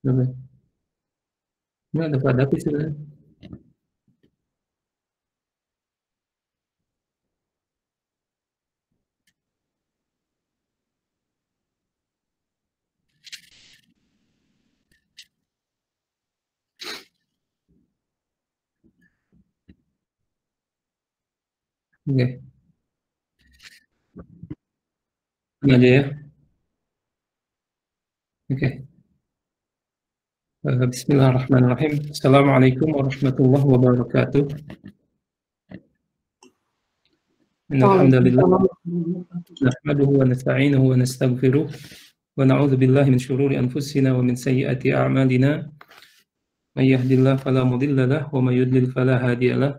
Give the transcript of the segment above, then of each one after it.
Oke. Ini ada Pak David sebenarnya. Oke. Ini aja ya. Oke. Bismillahirrahmanirrahim. Assalamualaikum warahmatullahi wabarakatuh. Alhamdulillah. Nahmaduhu wa nasta'inuhu wa nastaghfiruh. Wa na'udzu billahi min syururi anfusina wa min sayyiati a'malina. May yahdihillahu fala mudilla lahu wa may yudlil fala hadiya lahu.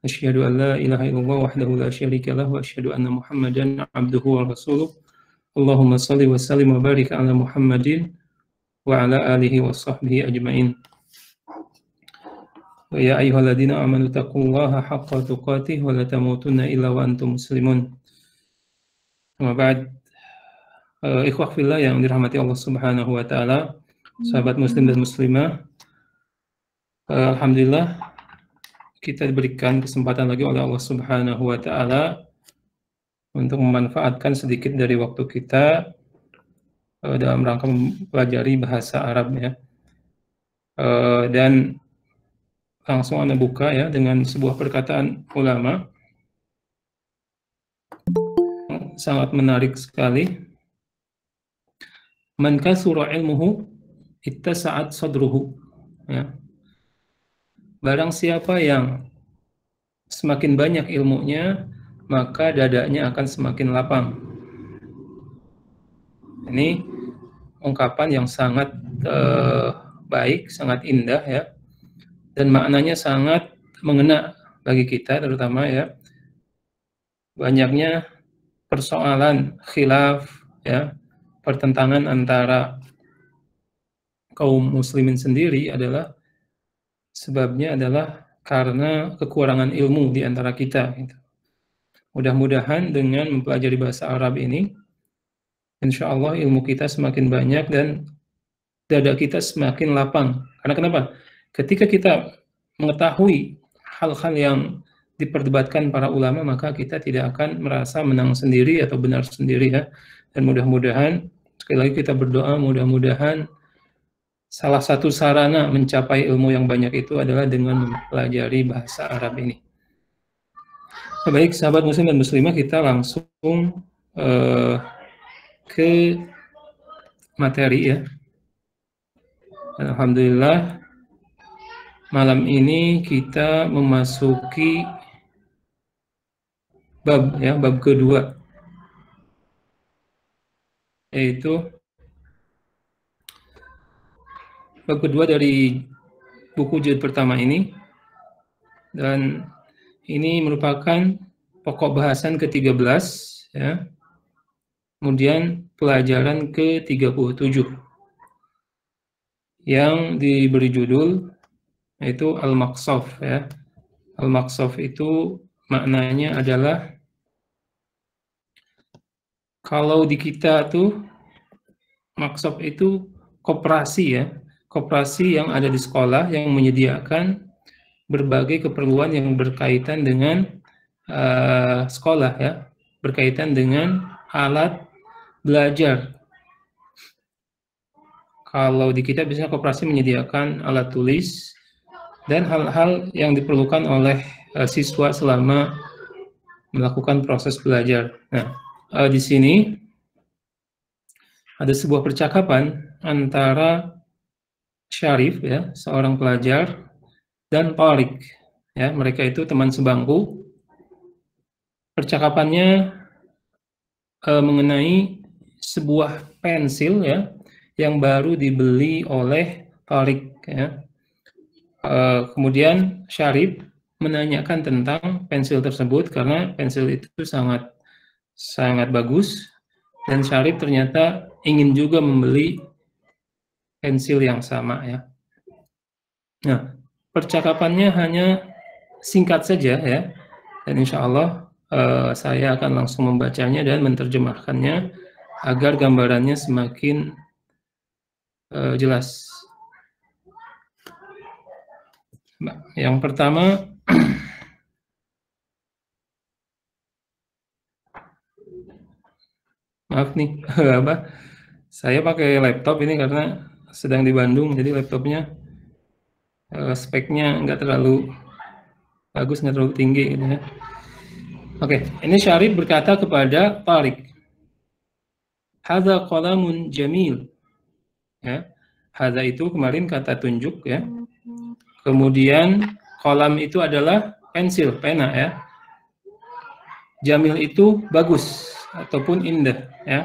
Asyhadu an la ilaha illallah wahdahu la syarika lahu wa asyhadu anna Muhammadan 'abduhu wa rasuluh. Allahumma shalli wa sallim wa barik ala Muhammadin wa ala alihi wa sahbihi ajma'in. Ya ayyuhalladzina amanu taqullaha haqqa tuqatih wa la tamutunna illa wa antum muslimun. Amma ba'd. Ikhwah fillah yang dirahmati Allah Subhanahu wa taala, sahabat muslim dan muslimah. Alhamdulillah kita diberikan kesempatan lagi oleh Allah Subhanahu wa taala untuk memanfaatkan sedikit dari waktu kita dalam rangka mempelajari bahasa Arab ya. Dan langsung Anda buka ya dengan sebuah perkataan ulama sangat menarik sekali. Man kasura ilmuhu ittasa'at sadruhu. Ya. Barang siapa yang semakin banyak ilmunya, maka dadanya akan semakin lapang. Ini ungkapan yang sangat baik, sangat indah ya. Dan maknanya sangat mengena bagi kita terutama ya. Banyaknya persoalan khilaf ya, pertentangan antara kaum muslimin sendiri adalah sebabnya adalah karena kekurangan ilmu di antara kita gitu. Mudah-mudahan dengan mempelajari bahasa Arab ini insya Allah ilmu kita semakin banyak dan dada kita semakin lapang. Karena kenapa? Ketika kita mengetahui hal-hal yang diperdebatkan para ulama, maka kita tidak akan merasa menang sendiri atau benar sendiri ya. Dan mudah-mudahan, sekali lagi kita berdoa, mudah-mudahan salah satu sarana mencapai ilmu yang banyak itu adalah dengan mempelajari bahasa Arab ini. Baik, sahabat muslim dan muslimah, kita langsung ke materi ya. Alhamdulillah malam ini kita memasuki bab kedua, yaitu bab kedua dari buku jilid pertama ini, dan ini merupakan pokok bahasan ke-13 ya. Kemudian pelajaran ke-37 yang diberi judul yaitu al-maqsaf ya. Al-maqsaf itu maknanya adalah kalau di kita tuh maqsaf itu koperasi ya. Koperasi yang ada di sekolah yang menyediakan berbagai keperluan yang berkaitan dengan sekolah ya, berkaitan dengan alat belajar. Kalau di kita biasanya koperasi menyediakan alat tulis dan hal-hal yang diperlukan oleh siswa selama melakukan proses belajar. Nah, di sini ada sebuah percakapan antara Syarif ya, seorang pelajar, dan Tariq ya, mereka itu teman sebangku. Percakapannya mengenai sebuah pensil ya yang baru dibeli oleh Tariq ya. Kemudian Syarif menanyakan tentang pensil tersebut karena pensil itu sangat bagus, dan Syarif ternyata ingin juga membeli pensil yang sama ya. Nah, percakapannya hanya singkat saja ya, dan insya Allah saya akan langsung membacanya dan menerjemahkannya agar gambarannya semakin jelas. Yang pertama, maaf nih, apa? Saya pakai laptop ini karena sedang di Bandung, jadi laptopnya speknya nggak terlalu bagus, nggak terlalu tinggi gitu ya. Oke, ini Syarif berkata kepada Tariq, hadza qalamun jamil. Ya. Hadza itu kemarin kata tunjuk ya. Kemudian kolam itu adalah pensil, pena ya. Jamil itu bagus ataupun indah ya.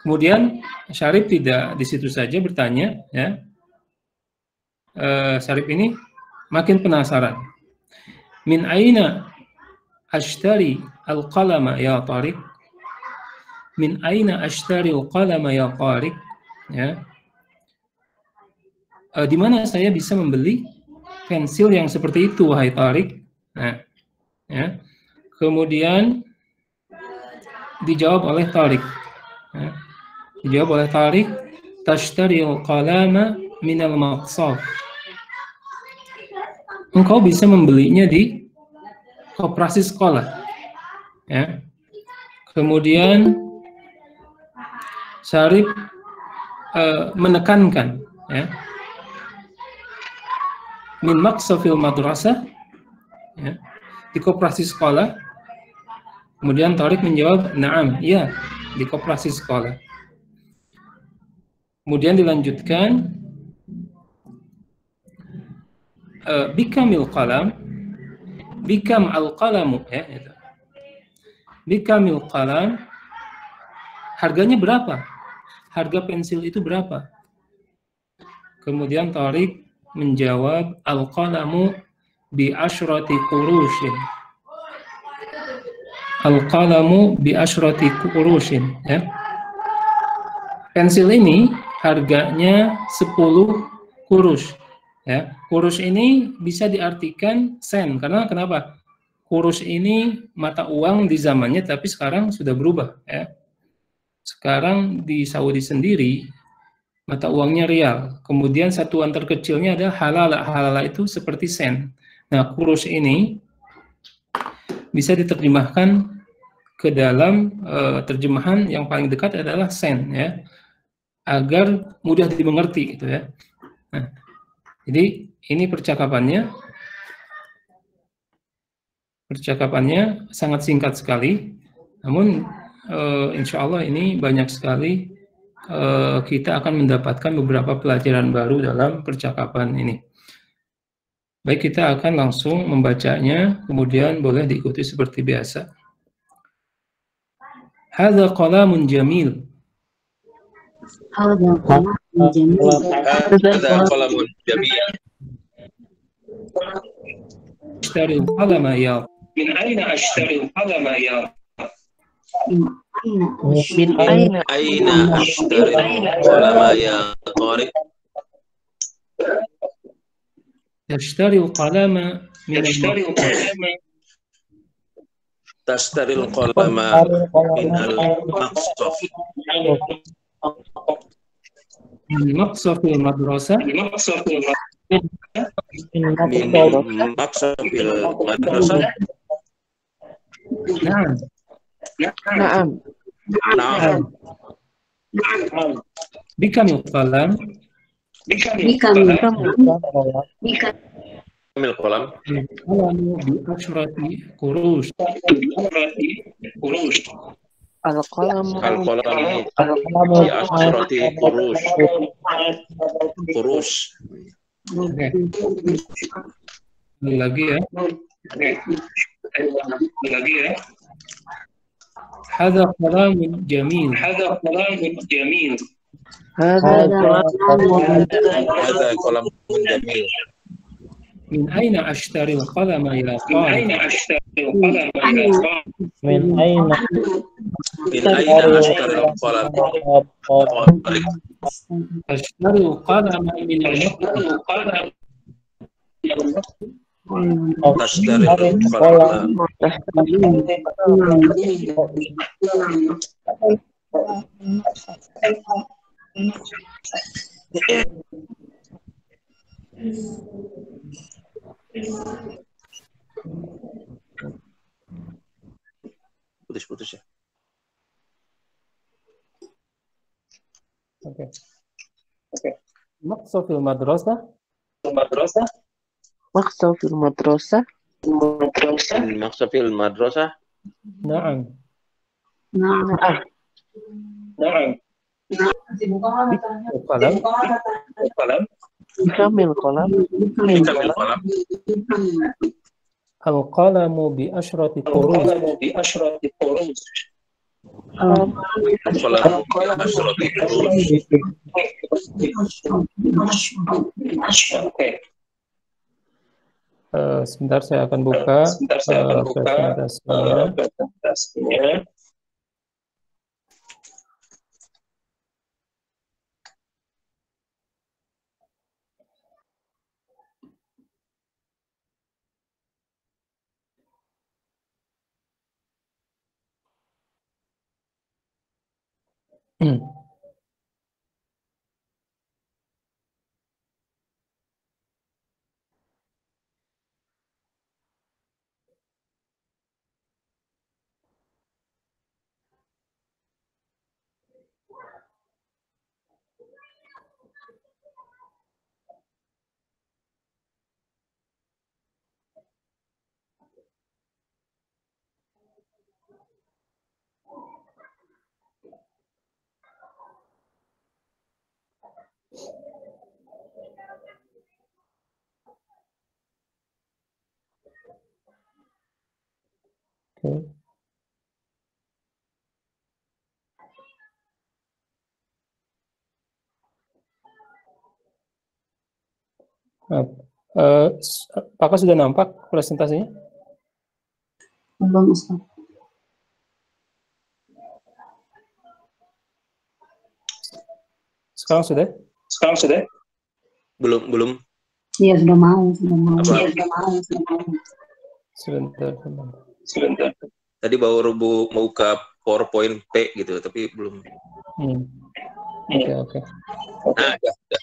Kemudian Syarif tidak di situ saja bertanya ya. Syarif ini makin penasaran. Min aina ashtari al-qalama ya Tariq? Min aina ashtari al-qalama ya Tariq? Ya. Di mana saya bisa membeli pensil yang seperti itu, wahai Tariq? Nah, ya. Kemudian dijawab oleh Tariq. Ya. Dijawab oleh Tariq, tashtari al-qalama min al-maqsaf. Engkau bisa membelinya di koperasi sekolah. Ya. Kemudian Syarif menekankan ya, min maqsafil madrasah ya, di koperasi sekolah. Kemudian Tariq menjawab, na'am, iya, di koperasi sekolah. Kemudian dilanjutkan, bikamil qalam, bikam al-qalamu ya, itu. Bikamil qalam, harganya berapa? Harga pensil itu berapa? Kemudian Tariq menjawab, al-qalamu bi asyrati qurushin. Al-qalamu bi asyrati qurushin ya. Pensil ini harganya 10 kurus ya. Kurus ini bisa diartikan sen, karena kenapa? Kurus ini mata uang di zamannya, tapi sekarang sudah berubah ya. Sekarang di Saudi sendiri mata uangnya rial. Kemudian satuan terkecilnya ada halala. Halala itu seperti sen. Nah, kurus ini bisa diterjemahkan ke dalam terjemahan yang paling dekat adalah sen ya, agar mudah dimengerti gitu ya. Nah, jadi ini percakapannya sangat singkat sekali, namun insya Allah ini banyak sekali kita akan mendapatkan beberapa pelajaran baru dalam percakapan ini. Baik, kita akan langsung membacanya, kemudian boleh diikuti seperti biasa. Hadza qalamun jamil. Hadza qalamun jamil. Hadza qalamun jamil. Ashtari al-qalama ya. Min aina ashtari al-qalama ya? Min aina ashtari al-qalama ya Tariq? Ashtari al-qalama min tashtari al-qalama min al-maqsaf. Min maqsaf al-madrasah. Min maqsaf al-madrasah. Na'am. Na'am. Na'am. Bikamil qalam. Bikamil qalam. Qalamu bi ashrati qurush. Al-qalamu bi ashrati qurush. Oke. Lagi ya. Hadza qalamun jamil. Hadza qalamun jamil. Min aina ashtari al-qalama ya Tariq? من أين Min aina ashtari al-qalam? Ashtari al-qalama min al-maqsaf. Tashtari al-qalam. Putus-putus ya. Oke. Maqsa fil madrasah. Maqsa fil madrasah. Maqsa fil madrasah. Na'am. Qalam. Kamil kolam. Kamil qalam. Al-qalamu bi asyrati quruz. Al-qalamu bi asyrati quruz. Sebentar saya akan buka presentasinya. Oke. Apakah sudah nampak presentasinya? Belum, Ustaz. Sekarang sudah? Belum. Iya, sudah mau. Sebentar. Tadi baru mau buka PowerPoint P gitu, tapi belum. Oke. Nah, udah.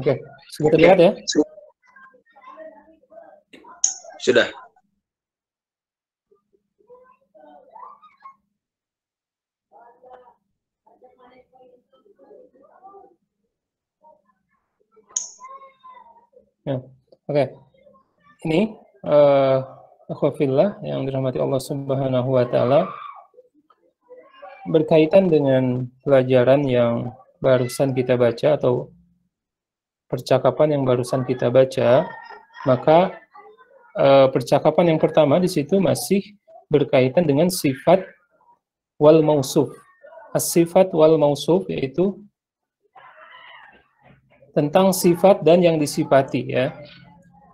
Oke, sudah terlihat ya? Sudah. Ya, oke. Ini akhwafillah yang dirahmati Allah Subhanahu wa taala, berkaitan dengan pelajaran yang barusan kita baca atau percakapan yang barusan kita baca, maka percakapan yang pertama di situ masih berkaitan dengan sifat wal mausuf. As-sifat wal mausuf yaitu tentang sifat dan yang disifati ya.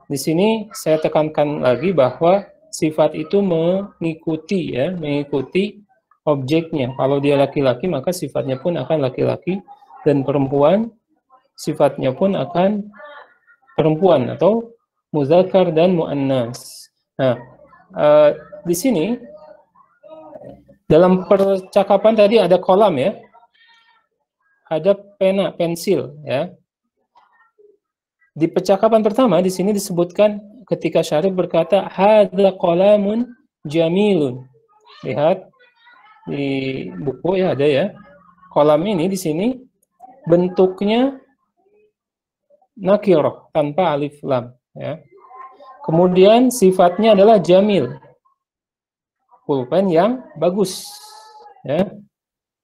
Di sini saya tekankan lagi bahwa sifat itu mengikuti objeknya. Kalau dia laki-laki maka sifatnya pun akan laki-laki, dan perempuan sifatnya pun akan perempuan atau muzakkar dan muannas. Nah, di sini dalam percakapan tadi ada kolam ya. Ada pena, pensil ya. Di percakapan pertama di sini disebutkan ketika Syarif berkata hadza qalamun jamilun. Lihat di buku ya ada ya. Kolam ini di sini bentuknya nakirah tanpa alif lam ya. Kemudian sifatnya adalah jamil. Pulpen yang bagus ya.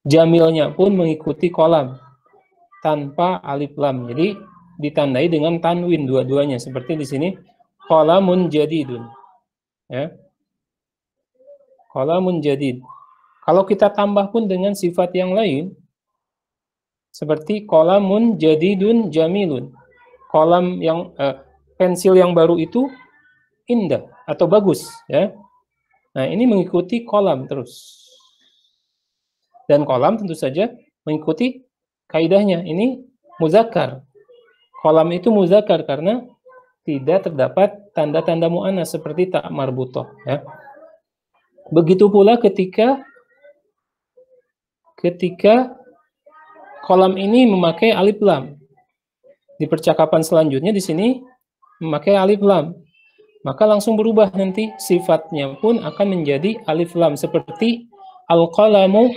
Jamilnya pun mengikuti kolam tanpa alif lam. Jadi ditandai dengan tanwin dua-duanya, seperti di sini qalamun jadidun ya. Qalamun jadid. Kalau kita tambah pun dengan sifat yang lain seperti qalamun jadidun jamilun. Kolam yang pensil yang baru itu indah atau bagus ya. Nah, ini mengikuti kolam terus. Dan kolam tentu saja mengikuti kaidahnya. Ini muzakkar. Kolam itu muzakkar karena tidak terdapat tanda-tanda mu'annas seperti tak marbutoh ya. Begitu pula ketika kolam ini memakai alif lam. di percakapan selanjutnya di sini memakai alif lam, maka langsung berubah nanti sifatnya pun akan menjadi alif lam seperti al-qalamu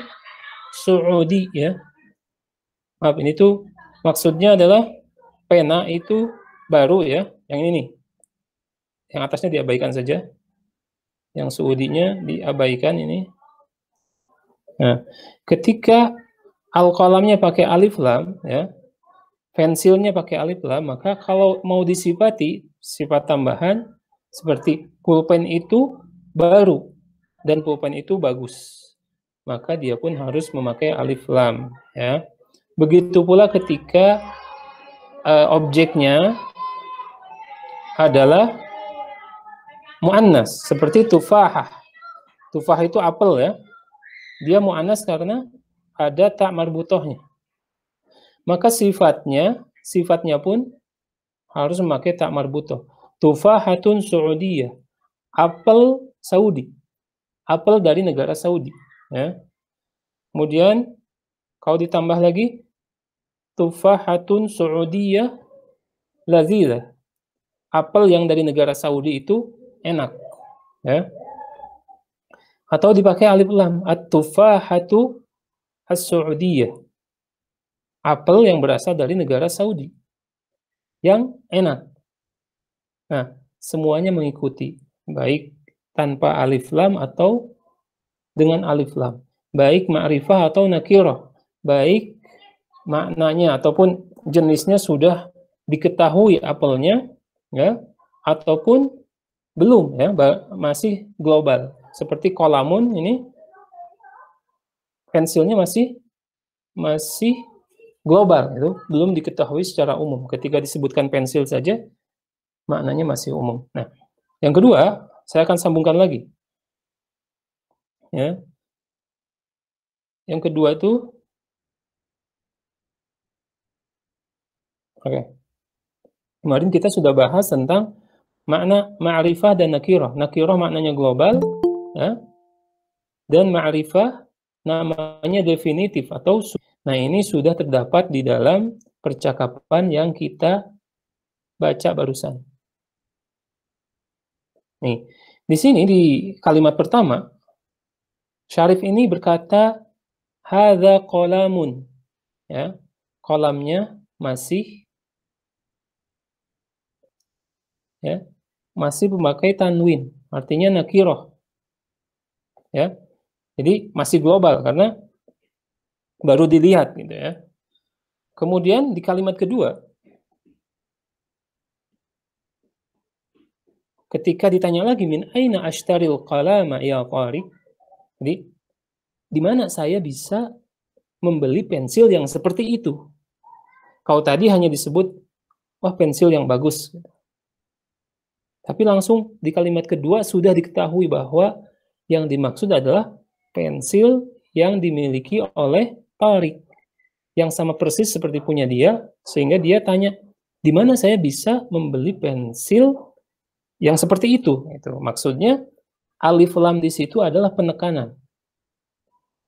su'udi ya. Maaf, ini tuh maksudnya adalah pena itu baru ya, yang ini. Yang atasnya diabaikan saja. Yang su'udinya diabaikan ini. Nah, ketika al-qalamnya pakai alif lam ya, pensilnya pakai alif lam, maka kalau mau disifati sifat tambahan seperti pulpen itu baru dan pulpen itu bagus, maka dia pun harus memakai alif lam ya. Begitu pula ketika objeknya adalah muannas seperti tufahah. Tufah itu apel ya. Dia muannas karena ada tak marbutohnya. Maka sifatnya pun harus memakai tak marbutoh. Tufahatun Saudiyah, apel Saudi, apel dari negara Saudi. Ya. Kemudian kalau ditambah lagi, tufahatun Saudiyah lazilah, apel yang dari negara Saudi itu enak. Ya. Atau dipakai alif lam, at-tufahatu as-Saudiyah, apel yang berasal dari negara Saudi yang enak. Nah, semuanya mengikuti, baik tanpa alif lam atau dengan alif lam, baik ma'rifah atau nakirah, baik maknanya ataupun jenisnya sudah diketahui apelnya ya, ataupun belum ya, masih global. Seperti kolamun ini pensilnya masih global, itu belum diketahui secara umum. Ketika disebutkan pensil saja, maknanya masih umum. Nah, yang kedua, saya akan sambungkan lagi. Ya. Yang kedua itu, oke. Kemarin kita sudah bahas tentang makna ma'rifah dan nakirah. Nakirah maknanya global, ya. Dan ma'rifah namanya definitif atau. Nah, ini sudah terdapat di dalam percakapan yang kita baca barusan. Nih, di sini di kalimat pertama, Syarif ini berkata, hadza qalamun. Ya, kolamnya masih memakai tanwin, artinya nakirah. Ya. Jadi masih global karena baru dilihat gitu ya. Kemudian di kalimat kedua, ketika ditanya lagi min aina ashtaril qalama ya qari, jadi di mana saya bisa membeli pensil yang seperti itu? Kalau tadi hanya disebut wah pensil yang bagus, tapi langsung di kalimat kedua sudah diketahui bahwa yang dimaksud adalah pensil yang dimiliki oleh Tariq, yang sama persis seperti punya dia, sehingga dia tanya, di mana saya bisa membeli pensil yang seperti itu? Itu maksudnya alif lam di situ adalah penekanan.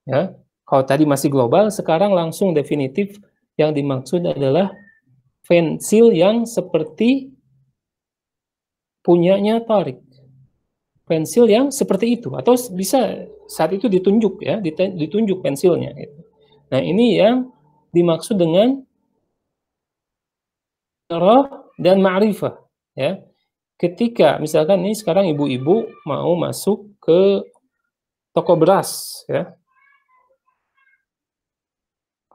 Ya, kalau tadi masih global, sekarang langsung definitif yang dimaksud adalah pensil yang seperti punyanya Tariq. Pensil yang seperti itu, atau bisa saat itu ditunjuk ya, ditunjuk pensilnya. Gitu. Nah, ini yang dimaksud dengan nakirah dan ma'rifah. Ya, ketika misalkan ini sekarang ibu-ibu mau masuk ke toko beras, ya,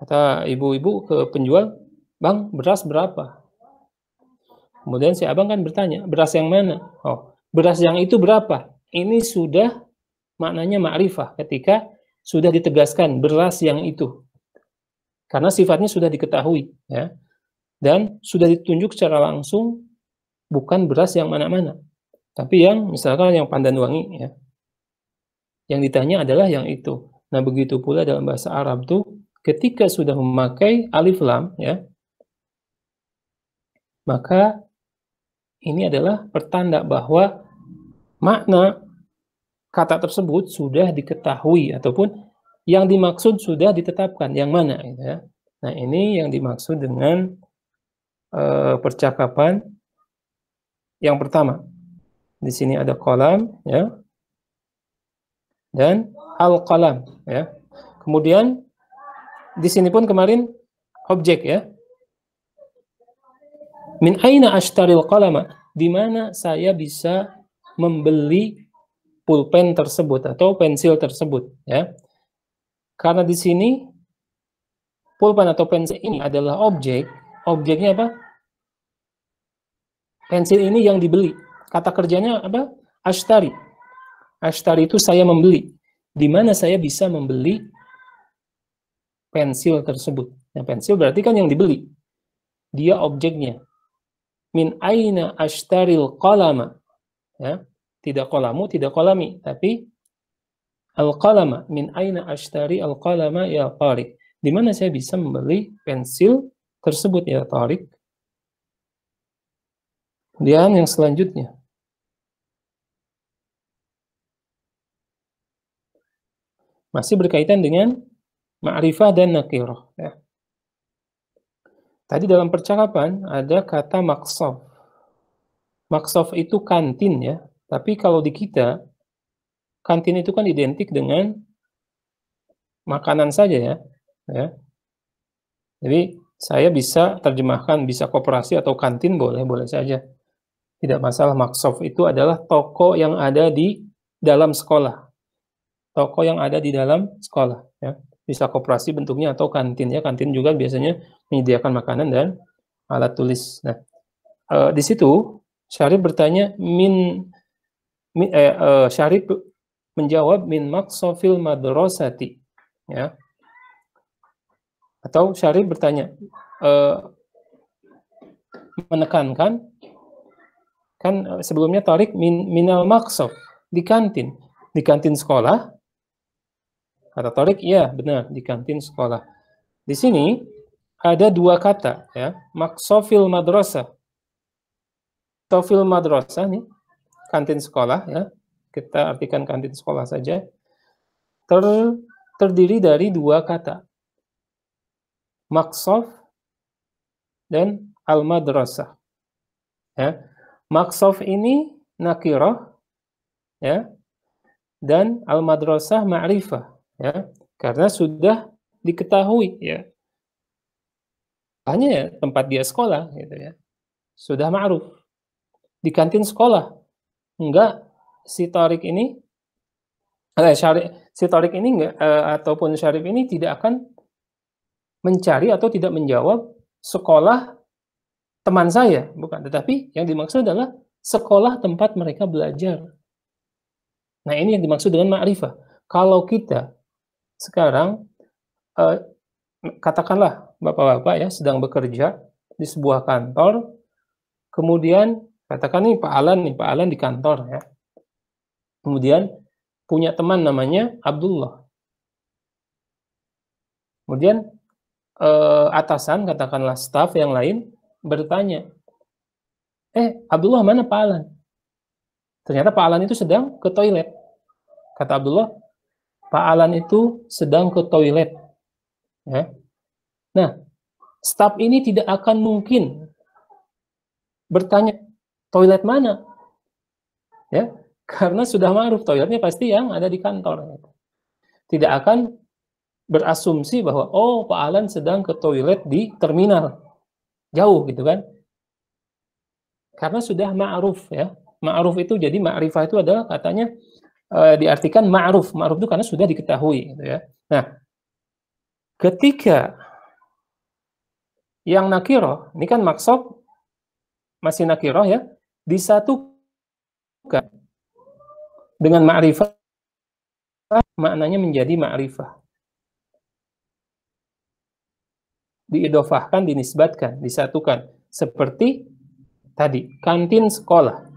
kata ibu-ibu ke penjual, bang beras berapa? Kemudian si abang kan bertanya, beras yang mana? Oh, beras yang itu berapa? Ini sudah maknanya ma'rifah ketika sudah ditegaskan beras yang itu. Karena sifatnya sudah diketahui, ya. Dan sudah ditunjuk secara langsung bukan beras yang mana-mana, tapi yang misalkan yang pandan wangi, ya. Yang ditanya adalah yang itu. Nah, begitu pula dalam bahasa Arab tuh ketika sudah memakai alif lam, ya, maka ini adalah pertanda bahwa makna kata tersebut sudah diketahui ataupun yang dimaksud sudah ditetapkan yang mana, gitu ya. Nah, ini yang dimaksud dengan percakapan yang pertama. Di sini ada qalam, ya, dan al-qalam, ya. Kemudian di sini pun kemarin objek, ya. Min aina ashtaril qalama, di mana saya bisa membeli pulpen tersebut atau pensil tersebut, ya. Karena di sini pulpen atau pensil ini adalah objek, objeknya apa? Pensil ini yang dibeli. Kata kerjanya apa? Ashtari. Ashtari itu saya membeli. Di mana saya bisa membeli pensil tersebut. Nah, pensil berarti kan yang dibeli. Dia objeknya. Min aina ashtaril qalama. Ya, tidak qalamu, tidak qalami, tapi al-qalama. Min aina ashtari al-qalama ya Tariq. Di mana saya bisa membeli pensil tersebut ya Tariq. Kemudian yang selanjutnya. Masih berkaitan dengan ma'rifah dan nakirah. Ya. Tadi dalam percakapan ada kata maqsaf. Maqsaf itu kantin, ya. Tapi kalau di kita, kantin itu kan identik dengan makanan saja, ya. Ya. Jadi saya bisa terjemahkan, bisa koperasi atau kantin, boleh saja. Tidak masalah. Maqsaf itu adalah toko yang ada di dalam sekolah. Toko yang ada di dalam sekolah, ya. Bisa koperasi bentuknya atau kantin, ya. Kantin juga biasanya menyediakan makanan dan alat tulis. Nah, di situ Syarif bertanya Syarif menjawab min maqsafil madrasati, ya. Atau Syarif bertanya menekankan, kan sebelumnya Tariq minal maqsaf, di kantin sekolah. Kata Tariq, iya benar, di kantin sekolah. Di sini ada dua kata, ya, maqsafil madrasah. Tofil madrasah nih, kantin sekolah, ya. Kita artikan kantin sekolah saja. Terdiri dari dua kata. Maqsaf dan al-madrasah. Ya. Maqsaf ini nakirah, ya. Dan al-madrasah ma'rifah. Ya, karena sudah diketahui, ya, hanya tempat dia sekolah, gitu, ya, sudah ma'ruf. Di kantin sekolah, enggak, si Tariq ini enggak, ataupun Syarif ini tidak akan mencari atau tidak menjawab sekolah teman saya, bukan, tetapi yang dimaksud adalah sekolah tempat mereka belajar. Nah, ini yang dimaksud dengan ma'rifah. Kalau kita sekarang, katakanlah bapak-bapak, ya, sedang bekerja di sebuah kantor, kemudian katakan nih Pak Alan di kantor, ya. Kemudian punya teman namanya Abdullah. Kemudian atasan, katakanlah staf yang lain bertanya, Abdullah mana Pak Alan? Ternyata Pak Alan itu sedang ke toilet. Kata Abdullah, Pak Alan itu sedang ke toilet. Ya. Nah, staf ini tidak akan mungkin bertanya, toilet mana? Ya, karena sudah ma'ruf, toiletnya pasti yang ada di kantor. Tidak akan berasumsi bahwa, oh, Pak Alan sedang ke toilet di terminal. Jauh, gitu kan? Karena sudah ma'ruf, ya. Ma'ruf itu, jadi ma'rifah itu adalah katanya, diartikan ma'ruf. Ma'ruf itu karena sudah diketahui, gitu, ya. Nah, ketika yang nakirah, ini kan maqsaf masih nakirah, ya, disatukan dengan ma'rifah, maknanya menjadi ma'rifah. Diidofahkan, dinisbatkan, disatukan. Seperti tadi, kantin sekolah.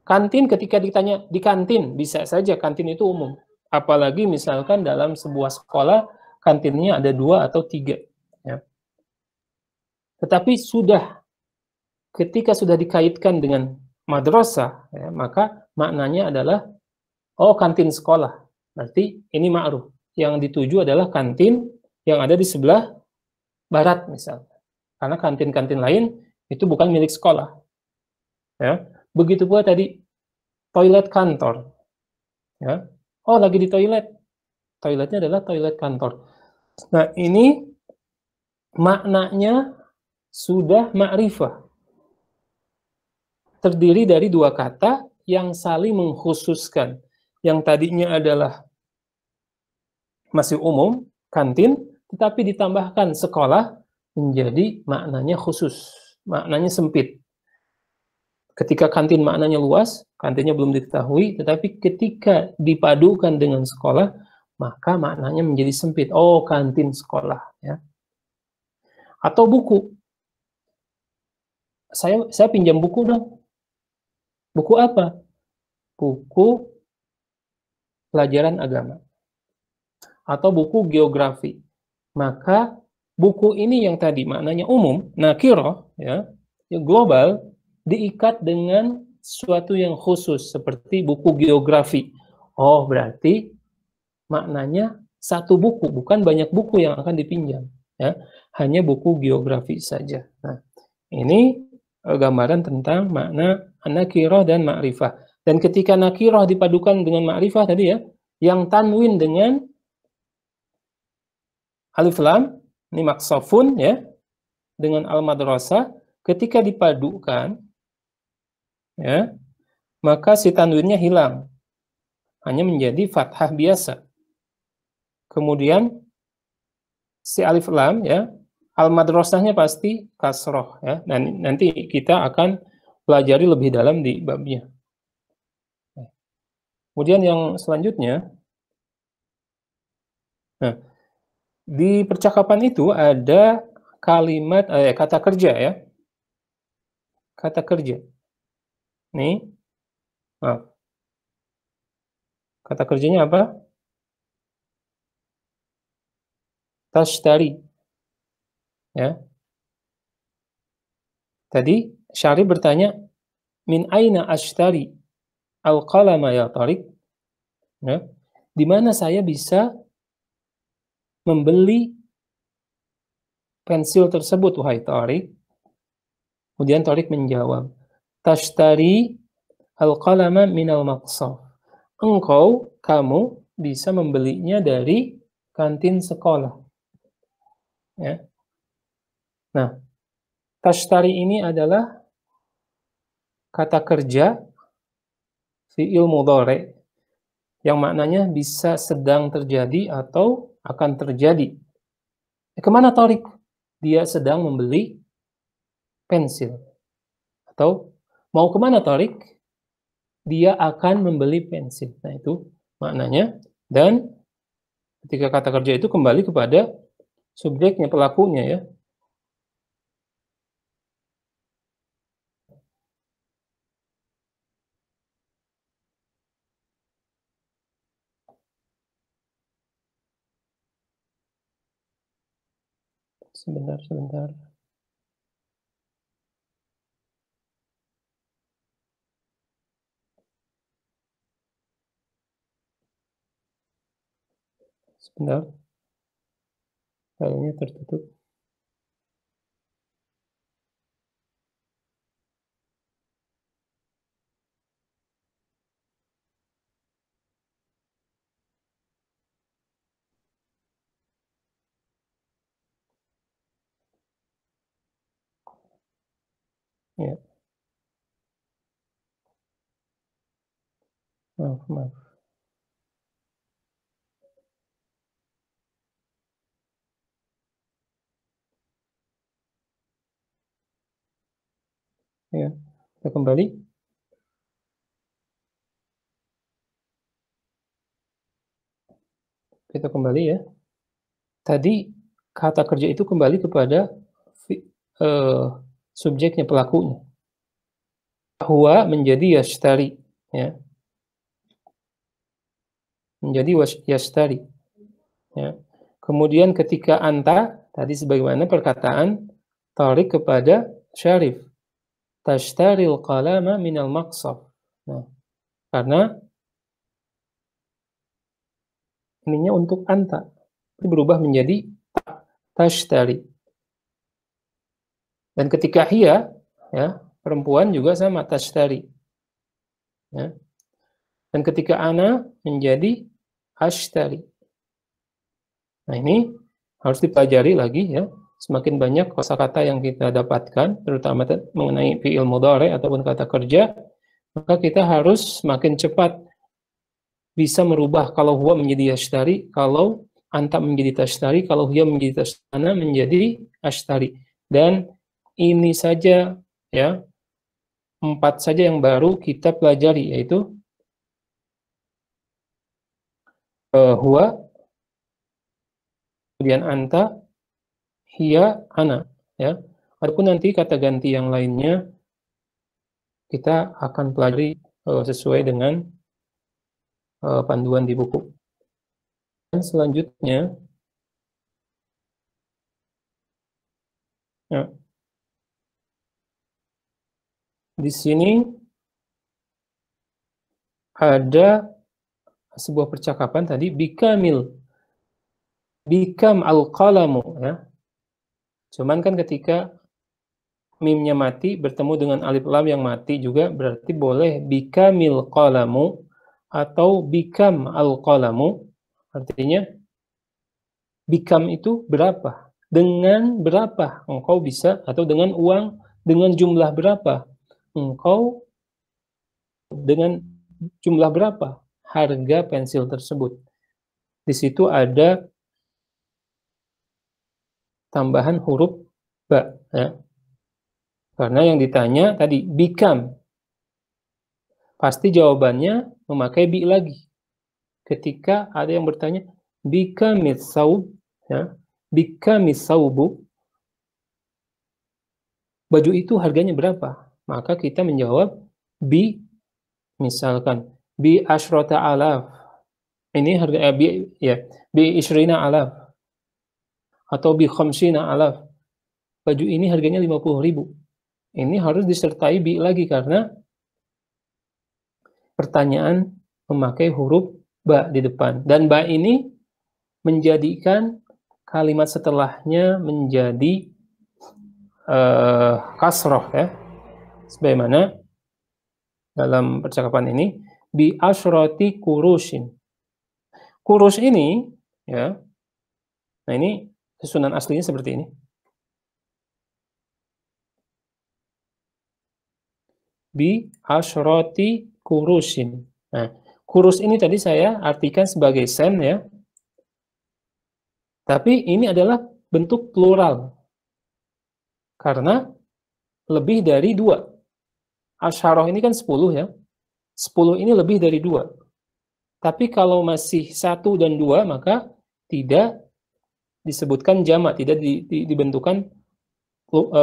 Kantin ketika ditanya di kantin, bisa saja kantin itu umum. Apalagi misalkan dalam sebuah sekolah, kantinnya ada 2 atau 3. Ya. Tetapi ketika sudah dikaitkan dengan madrasah, ya, maka maknanya adalah, oh, kantin sekolah. Berarti ini ma'ruf. Yang dituju adalah kantin yang ada di sebelah barat misalnya. karena kantin-kantin lain itu bukan milik sekolah. Ya. Begitu pula tadi toilet kantor. Ya. Oh, lagi di toilet. Toiletnya adalah toilet kantor. Nah, ini maknanya sudah ma'rifah. Terdiri dari dua kata yang saling mengkhususkan. Yang tadinya adalah masih umum, kantin, tetapi ditambahkan sekolah menjadi maknanya khusus, maknanya sempit. Ketika kantin maknanya luas, kantinnya belum diketahui, tetapi ketika dipadukan dengan sekolah, maka maknanya menjadi sempit. Oh, kantin sekolah, ya. Atau buku. Saya pinjam buku dong. Buku apa? Buku pelajaran agama. Atau buku geografi. Maka buku ini yang tadi maknanya umum, nakiro, ya, global, diikat dengan sesuatu yang khusus seperti buku geografi. Oh, berarti maknanya satu buku, bukan banyak buku yang akan dipinjam, ya. Hanya buku geografi saja. Nah, ini gambaran tentang makna nakirah dan ma'rifah. Dan ketika nakirah dipadukan dengan ma'rifah tadi, ya, yang tanwin dengan alif lam, ini maksofun, ya, dengan al-madrasah, ketika dipadukan, ya, maka si tanwinnya hilang, hanya menjadi fathah biasa. Kemudian si alif lam, ya, al-madrasahnya pasti kasroh, ya, dan nanti kita akan pelajari lebih dalam di babnya. Kemudian yang selanjutnya, nah, di percakapan itu ada kalimat, kata kerja, ya, kata kerja. Nih, maaf. Kata kerjanya apa? Tashtari. Ya. Tadi Syarif bertanya, min aina ashtari al-qalama ya Tariq? Ya. Di mana saya bisa membeli pensil tersebut, wahai Tariq? Kemudian Tariq menjawab, tashtari al-qalama minal maqsaf. Kamu bisa membelinya dari kantin sekolah. Ya. Nah, tashtari ini adalah kata kerja fi'il mudhari yang maknanya bisa sedang terjadi atau akan terjadi. Kemana Tariq? Dia sedang membeli pensil. Atau mau kemana Tariq? Dia akan membeli pensil. Nah, itu maknanya. Dan ketika kata kerja itu kembali kepada subjeknya, pelakunya, ya. Sebentar. Sebentar. Filenya tertutup. Ya. Maaf. Ya. Kita kembali. Ya. Tadi kata kerja itu kembali kepada subjeknya, pelakunya. Huwa menjadi yashtari, ya. Menjadi yashtari, ya. Kemudian ketika anta, tadi sebagaimana perkataan Tariq kepada Syarif, tashtaril qalama minal maqsaf. Nah, karena ininya untuk anta, itu berubah menjadi tashtari. Dan ketika hiya, ya, perempuan juga sama, tashtari. Ya. Dan ketika ana menjadi ashtari. Nah, ini harus dipelajari lagi ya. Semakin banyak kosakata yang kita dapatkan, terutama mengenai fi'il mudhari ataupun kata kerja, maka kita harus semakin cepat bisa merubah kalau huwa menjadi yashtari, kalau anta menjadi tashtari, kalau hiya menjadi tashtana menjadi ashtari. Dan ini saja ya, 4 saja yang baru kita pelajari, yaitu huwa, kemudian anta, hiya, ana, ya. Adapun nanti kata ganti yang lainnya kita akan pelajari sesuai dengan panduan di buku. Dan selanjutnya, ya, di sini ada sebuah percakapan tadi, bikam al-qalamu, ya. Cuman kan ketika mimnya mati bertemu dengan alif lam yang mati juga berarti boleh bikamil qalamu atau bikam al-qalamu. Artinya bikam itu berapa? Dengan berapa engkau bisa, atau dengan uang, dengan jumlah berapa engkau, dengan jumlah berapa harga pensil tersebut. Di situ ada tambahan huruf ba, ya. Karena yang ditanya tadi bikam, pasti jawabannya memakai bi lagi. Ketika ada yang bertanya bikamis saub, ya, bikamis saubu, baju itu harganya berapa? Maka kita menjawab bi, misalkan bi asyrota alaf, ini harga bi, ya, bi isyrina alaf, atau bi khamsina alaf, baju ini harganya 50.000. Ini harus disertai bi lagi karena pertanyaan memakai huruf ba di depan. Dan ba ini menjadikan kalimat setelahnya menjadi kasroh, ya. Sebagaimana dalam percakapan ini, bi asyroti kurusin. Kurus ini, ya. Nah, ini susunan aslinya seperti ini. Bi asyroti kurusin. Nah, kurus ini tadi saya artikan sebagai sen, ya. Tapi ini adalah bentuk plural. Karena lebih dari 2. Asyarah ini kan 10, ya. 10 ini lebih dari 2. Tapi kalau masih 1 dan 2, maka tidak disebutkan jamak, tidak dibentukan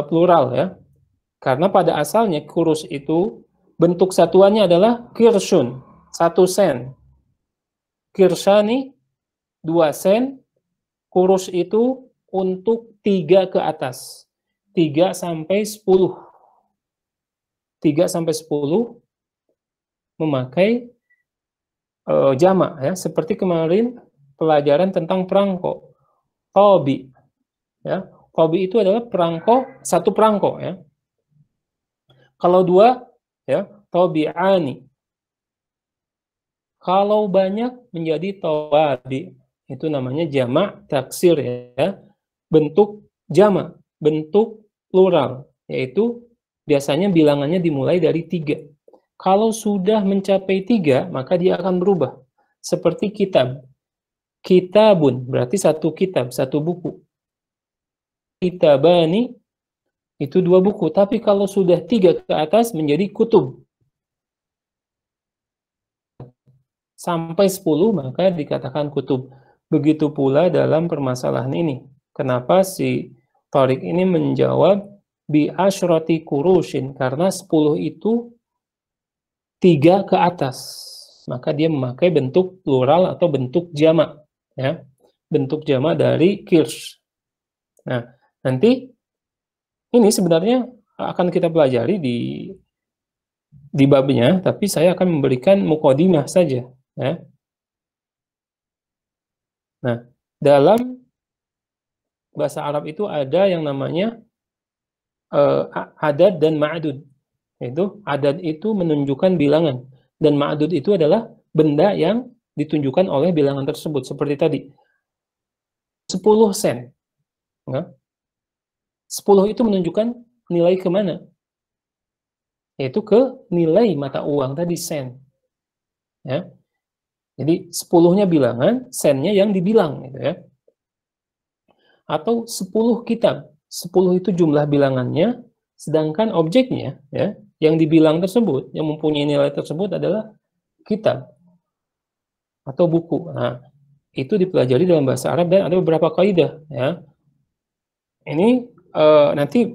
plural, ya. Karena pada asalnya kurus itu bentuk satuannya adalah kirsun, 1 sen. Kirsani 2 sen. Kurus itu untuk 3 ke atas. 3 sampai 10. 3 sampai 10 memakai jamak, ya. Seperti kemarin pelajaran tentang perangko. Qobi, ya. Qobi itu adalah perangko, 1 perangko, ya. Kalau 2, ya, tobi'ani. Kalau banyak menjadi tobabi. Itu namanya jamak taksir, ya. Bentuk jamak, bentuk plural, yaitu biasanya bilangannya dimulai dari 3. Kalau sudah mencapai 3, maka dia akan berubah. Seperti kitab. Kitabun, berarti 1 kitab, 1 buku. Kitabani, itu 2 buku. Tapi kalau sudah 3 ke atas menjadi kutub. Sampai 10 maka dikatakan kutub. Begitu pula dalam permasalahan ini. Kenapa si Tariq ini menjawab bi asyrati kurushin? Karena 10 itu 3 ke atas. Maka dia memakai bentuk plural atau bentuk jamak, ya. Bentuk jamak dari kirs. Nah, nanti ini sebenarnya akan kita pelajari di babnya, tapi saya akan memberikan muqaddimah saja, ya. Nah, dalam bahasa Arab itu ada yang namanya adad dan ma'dud. Itu adad itu menunjukkan bilangan dan ma'dud itu adalah benda yang ditunjukkan oleh bilangan tersebut. Seperti tadi 10 sen. Ya. 10 itu menunjukkan nilai kemana? Yaitu ke nilai mata uang tadi, sen. Ya. Jadi 10-nya bilangan, sennya yang dibilang gitu ya. Atau 10 kitab. 10 itu jumlah bilangannya, sedangkan objeknya ya, yang dibilang tersebut, yang mempunyai nilai tersebut adalah kitab atau buku. Nah, itu dipelajari dalam bahasa Arab dan ada beberapa kaidah ya. Ini nanti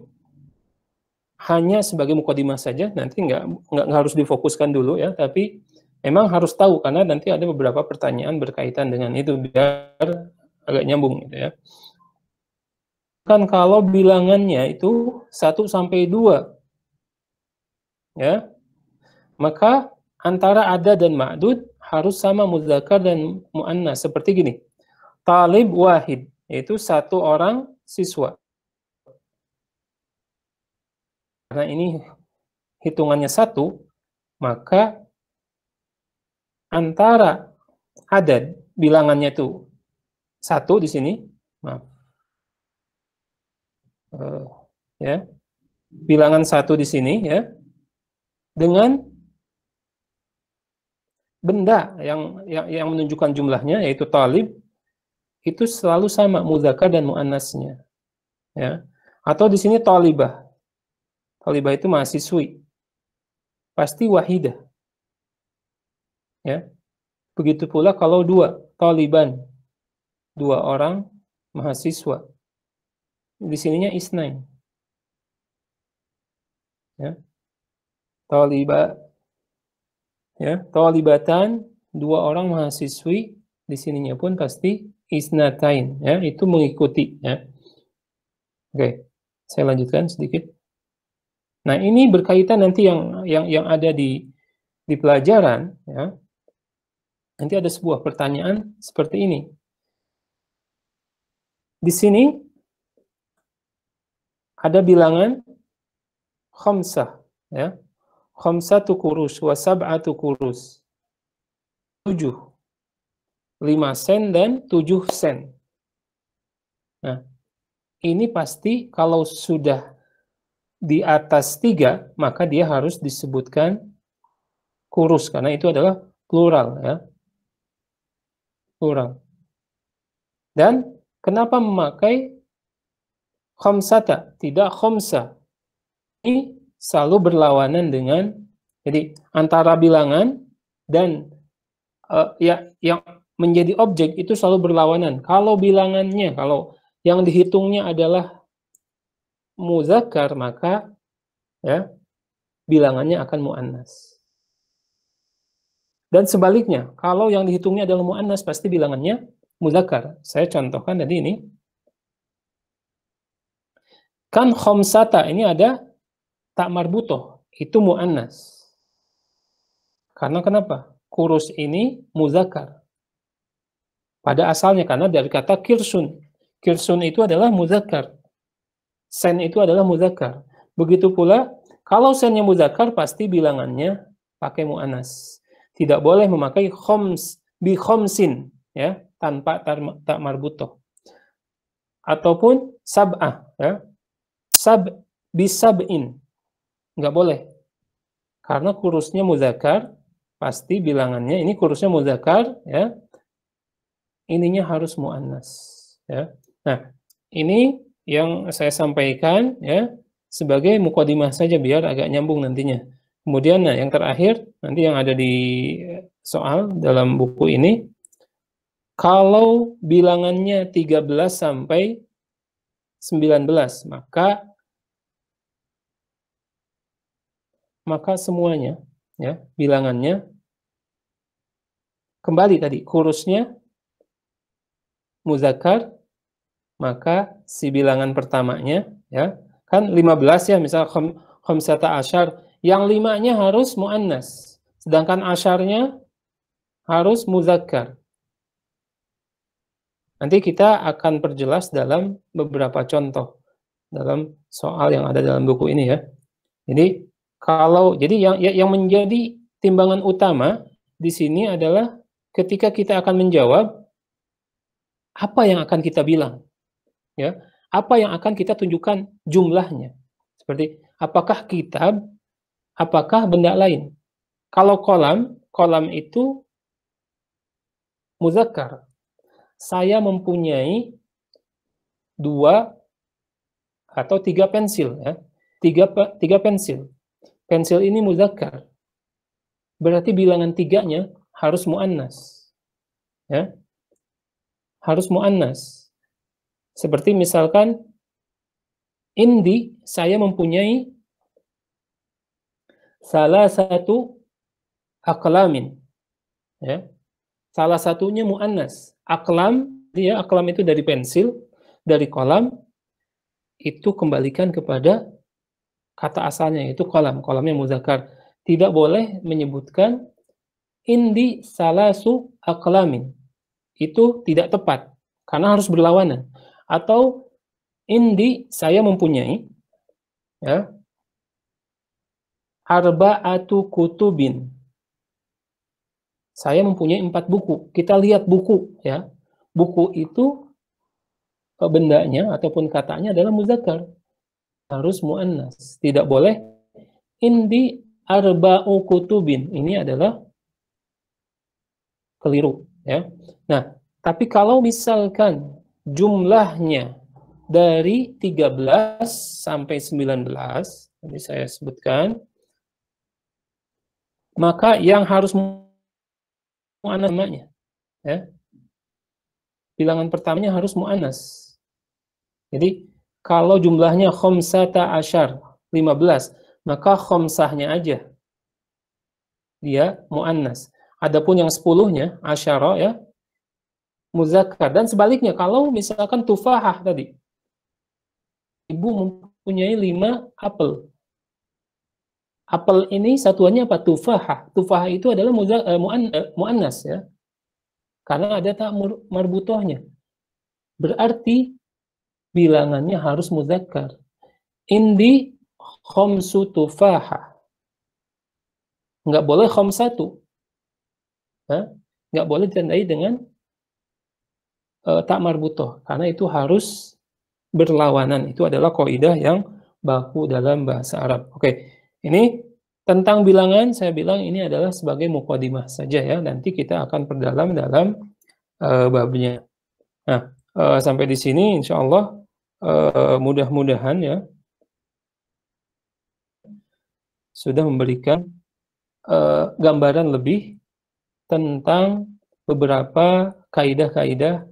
hanya sebagai mukadimah saja, nanti nggak harus difokuskan dulu ya, tapi memang harus tahu karena nanti ada beberapa pertanyaan berkaitan dengan itu biar agak nyambung gitu ya. Kan kalau bilangannya itu 1 sampai 2 ya, maka antara adad dan ma'dud harus sama muzakkar dan muannas. Seperti gini, talib wahid, yaitu 1 orang siswa. Karena ini hitungannya 1, maka antara adad bilangannya itu 1 di sini, maaf, ya, bilangan 1 di sini ya, dengan benda yang menunjukkan jumlahnya yaitu talib, itu selalu sama muzakkar dan muannasnya ya. Atau di sini talibah. Talibah itu mahasiswi. Pasti wahidah. Ya. Begitu pula kalau 2, taliban. 2 orang mahasiswa. Di sininya isnain. Ya. Talibah, ya, talibatan, 2 orang mahasiswi, di sininya pun pasti isnatain, ya, itu mengikuti, ya. Oke, saya lanjutkan sedikit. Nah, ini berkaitan nanti yang ada di pelajaran, ya. Nanti ada sebuah pertanyaan seperti ini. Di sini ada bilangan khamsah, ya. Khamsatu kurus wa sab'atu kurus. 7. 5 sen dan 7 sen. Nah, ini pasti kalau sudah di atas 3, maka dia harus disebutkan kurus, karena itu adalah plural, ya. Plural. Dan kenapa memakai khamsata, tidak khamsah? Ini selalu berlawanan dengan, jadi antara bilangan dan yang menjadi objek itu selalu berlawanan. Kalau bilangannya, kalau yang dihitungnya adalah muzakkar, maka ya bilangannya akan muannas. Dan sebaliknya, kalau yang dihitungnya adalah muannas, pasti bilangannya muzakkar. Saya contohkan tadi ini. Kan khamsata, ini ada tak marbutoh, itu muannas. Karena kenapa? Kurus ini muzakkar. Pada asalnya, karena dari kata kirsun. Kirsun itu adalah muzakkar. Sen itu adalah muzakkar. Begitu pula, kalau sennya muzakkar, pasti bilangannya pakai muannas. Tidak boleh memakai khoms, bi khomsin, ya, tanpa tak marbutoh. Ataupun sab'ah, ya, bi sab'in. Nggak boleh. Karena kurusnya muzakkar, pasti bilangannya, ini kurusnya muzakkar, ya, ininya harus muannas, ya. Nah, ini yang saya sampaikan, ya, sebagai mukadimah saja biar agak nyambung nantinya. Kemudian, nah, yang terakhir, nanti yang ada di soal dalam buku ini, kalau bilangannya 13 sampai 19, maka semuanya, ya, bilangannya kembali tadi, kurusnya muzakkar, maka si bilangan pertamanya, ya, kan 15 ya, misal khamsata asyar, yang 5-nya harus muannas, sedangkan asyarnya harus muzakkar. Nanti kita akan perjelas dalam beberapa contoh. dalam soal yang ada dalam buku ini ya. Jadi yang menjadi timbangan utama di sini adalah ketika kita akan menjawab apa yang akan kita bilang, ya, apa yang akan kita tunjukkan jumlahnya. Seperti apakah kitab, apakah benda lain. Kalau kolam itu muzakkar. Saya mempunyai 2 atau 3 pensil, ya. 3 pensil. Pensil ini muzakkar. Berarti bilangan 3-nya harus muannas. Ya. Harus muannas. Seperti misalkan indi, saya mempunyai salah satu aqlamin. Ya. Salah satunya muannas. Aqlam, dia aqlam itu dari pensil, dari kolam, itu kembalikan kepada kata asalnya, yaitu kolam. Kolamnya muzakkar. Tidak boleh menyebutkan indi salasu aqlamin. Itu tidak tepat, karena harus berlawanan. Atau indi, saya mempunyai, ya, arba'atu kutubin. Saya mempunyai 4 buku. Kita lihat buku, ya. Buku itu bendanya ataupun katanya adalah muzakkar. Harus muannas. Tidak boleh indi arba'u kutubin. Ini adalah keliru, ya. Nah, tapi kalau misalkan jumlahnya dari 13 sampai 19, ini saya sebutkan, maka yang harus mu'annas namanya, ya. Bilangan pertamanya harus mu'annas. Jadi kalau jumlahnya khamsata asyar, 15, maka khamsahnya aja dia mu'annas. Adapun yang 10-nya asyara, ya, muzakkar. Dan sebaliknya, kalau misalkan tufahah tadi, ibu mempunyai 5 apel. Apel ini satuannya apa? Tufahah. Tufahah itu adalah mu'annas, ya. Karena ada tak marbutohnya. Berarti bilangannya harus muzakkar. Indi khamsu tufahah. Nggak boleh khamsatu. Ya? Nggak boleh ditandai dengan tak marbutoh. Karena itu harus berlawanan. Itu adalah kaidah yang baku dalam bahasa Arab. Oke. Ini tentang bilangan, saya bilang ini adalah sebagai muqaddimah saja, ya. Nanti kita akan perdalam dalam babnya. Nah, sampai di sini insya Allah mudah-mudahan, ya, sudah memberikan gambaran lebih tentang beberapa kaidah-kaidah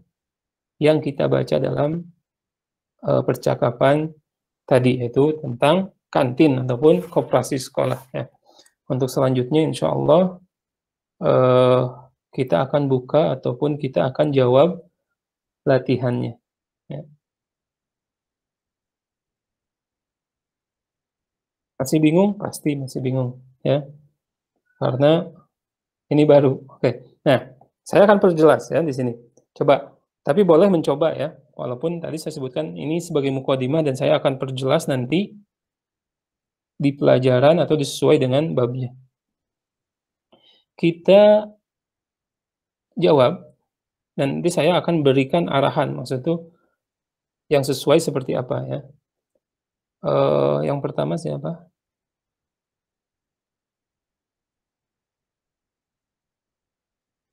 yang kita baca dalam percakapan tadi, yaitu tentang kantin ataupun koperasi sekolah, ya. Untuk selanjutnya insya Allah kita akan buka ataupun kita akan jawab latihannya, ya. Masih bingung? Pasti masih bingung, ya, karena ini baru. Oke. Nah, saya akan perjelas, ya, di sini. Coba, tapi boleh mencoba, ya, walaupun tadi saya sebutkan ini sebagai muqaddimah dan saya akan perjelas nanti di pelajaran atau disesuai dengan babnya. Kita jawab, dan nanti saya akan berikan arahan, maksud itu yang sesuai seperti apa, ya. Yang pertama siapa?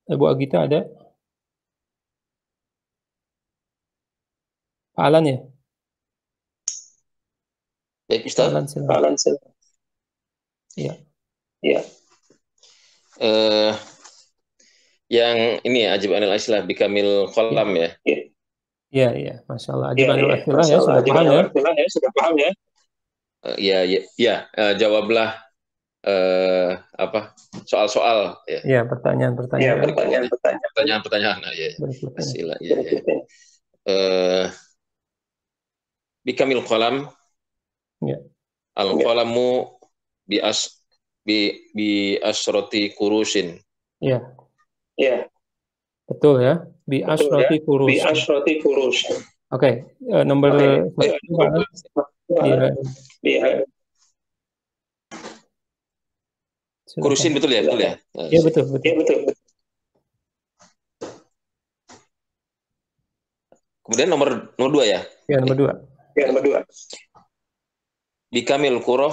Ibu Agita ada? Pak Alan, ya? Baik, Ustaz. Pak Alan, silakan. Iya. Iya. Yang ini ya, Ajib Anil Aslah bikamil kolam, ya. Iya, iya. Masya Allah. Ajib Anil Aslah, ya, sudah paham, ya? Sudah paham, ya? Jawablah soal-soal, ya. Iya, pertanyaan-pertanyaan. Pertanyaan-pertanyaan. Ya. Berikutnya. Bikamil kolam. Ya. Al-qalamu bi asroti kurusin. Iya. Iya. Betul, ya. Bi asroti kurus. Oke, nomor Iya. silakan. Kurusin betul ya? Betul ya? Iya, betul. Kemudian nomor 2 ya? Ya, nomor 2. Bikamil Qurah.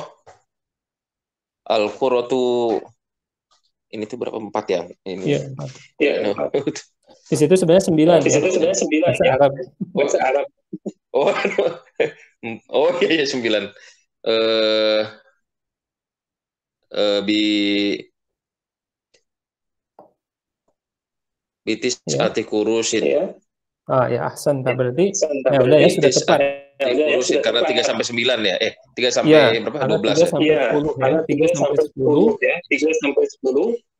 Al-Qurah tuh ini tuh berapa? 4 ya? Ini. Iya, 4. Di situ sebenarnya 9 ya. Bahasa Arab. Oh iya 9. Bitis ati kurusin. Ya, ahsan, berarti ya udah ya, sudah tepat. Kurusin karena 3 sampai 9 ya. 3 sampai berapa? 12 ya. 3 sampai 10 ya.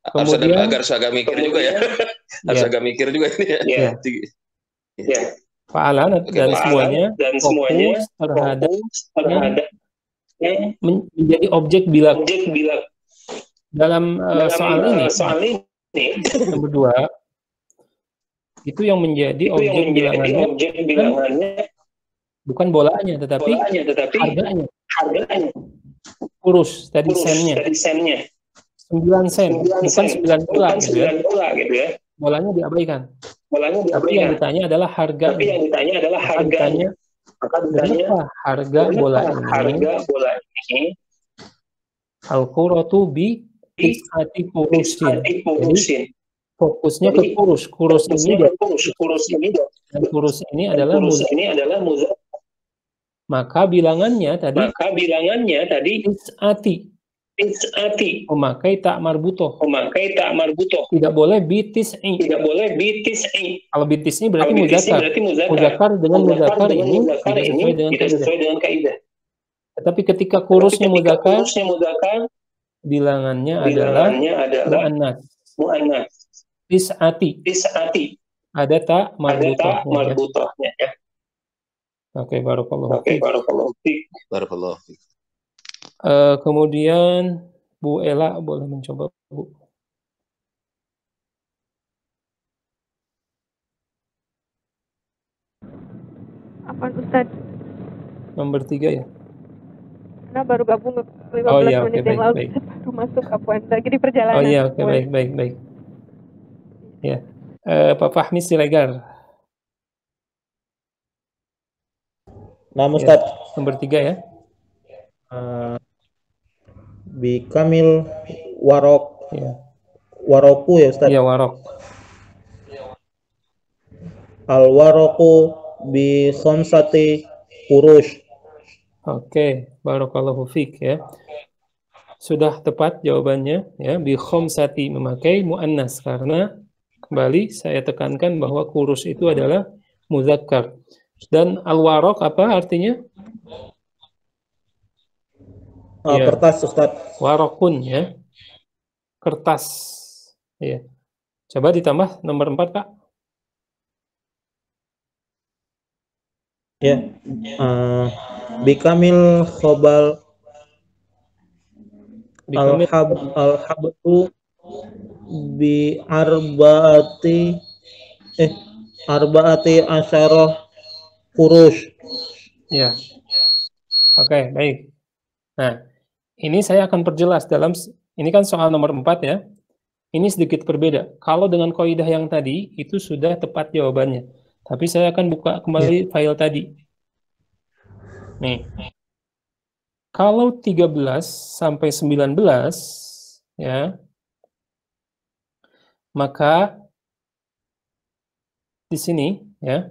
Kemudian harus agak mikir juga ya. Harus agak mikir juga ini ya. Fa'alan dan semuanya fokus terhadap menjadi objek bila dalam soal ini nomor 2 itu yang menjadi objek bilangannya bukan bolanya tetapi harganya. Kurus tadi sennya 9 sen, bukan 9 bola gitu ya. Bolanya diabaikan. Tapi yang ditanya adalah harganya. Maka ditanya harga bola ini. Al-Quratu bi tis'ati kurusin. Jadi fokusnya ke kurus. Kurus ini adalah muzak. Maka bilangannya tadi tis'ati. Memakai tak marbutoh. Tidak boleh bitis'i. Kalau bitis'i berarti muzakkar. Muzakkar dengan muzakkar ini tidak sesuai dengan kaidah. Tetapi ketika kurusnya muzakkar, bilangannya adalah mu'annas. Tis'ati. Ada tak marbutohnya ya. Oke, barakallahu fiik. Kemudian Bu Ella boleh mencoba, Bu. Apa Ustaz? Nomor 3 ya? Karena baru gabung 15 menit yang lalu, baru masuk Afwan. Lagi di perjalanan. Oh iya, oke, baik. Ya, Pak Fahmi Siregar. Nah, Ustaz. Nomor 3 ya? Bikamil warok. Waroku ya Ustaz? Iya, warok. Al-waroku bi khamsati kurush. Oke, barakallahu fiik ya. Sudah tepat jawabannya ya, bi khamsati memakai muannas karena kembali saya tekankan bahwa kurus itu adalah muzakkar. Dan al-waraq apa artinya? Kertas Ustaz. Warokun ya. Kertas. Ya. Coba ditambah nomor 4, Pak. Ya. Bikamil khobal al-habtu bi arba'ati asyarah kurush. Ya. Oke, baik. Nah, ini saya akan perjelas ini kan soal nomor 4 ya. Ini sedikit berbeda. Kalau dengan kaidah yang tadi, itu sudah tepat jawabannya. Tapi saya akan buka kembali file tadi. Nih. Kalau 13 sampai 19, ya, maka di sini, ya,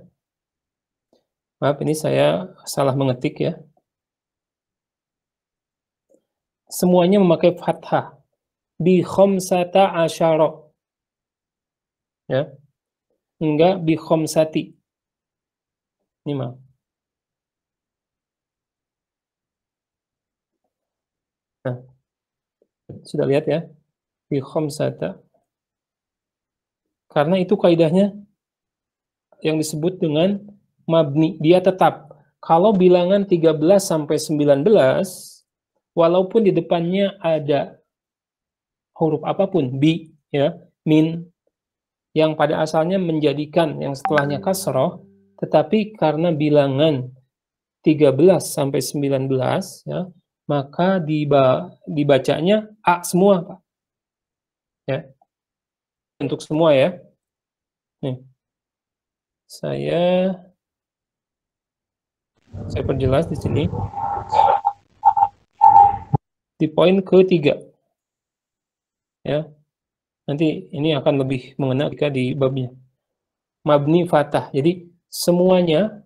maaf ini saya salah mengetik ya. Semuanya memakai fathah. Bi khamsata asyara. Ya. Enggak bi khamsati. Ini maaf. Nah. Sudah lihat ya? Bi khamsata. Karena itu kaidahnya yang disebut dengan mabni. Dia tetap. Kalau bilangan 13 sampai 19, walaupun di depannya ada huruf apapun, bi, ya, min, yang pada asalnya menjadikan yang setelahnya kasroh, tetapi karena bilangan 13 sampai 19 ya, maka dibacanya A semua, Pak. Ya. Untuk semua ya. Nih. Saya perjelas di sini. Di poin ketiga. Ya. Nanti ini akan lebih mengena jika di babnya. Mabni fathah. Jadi semuanya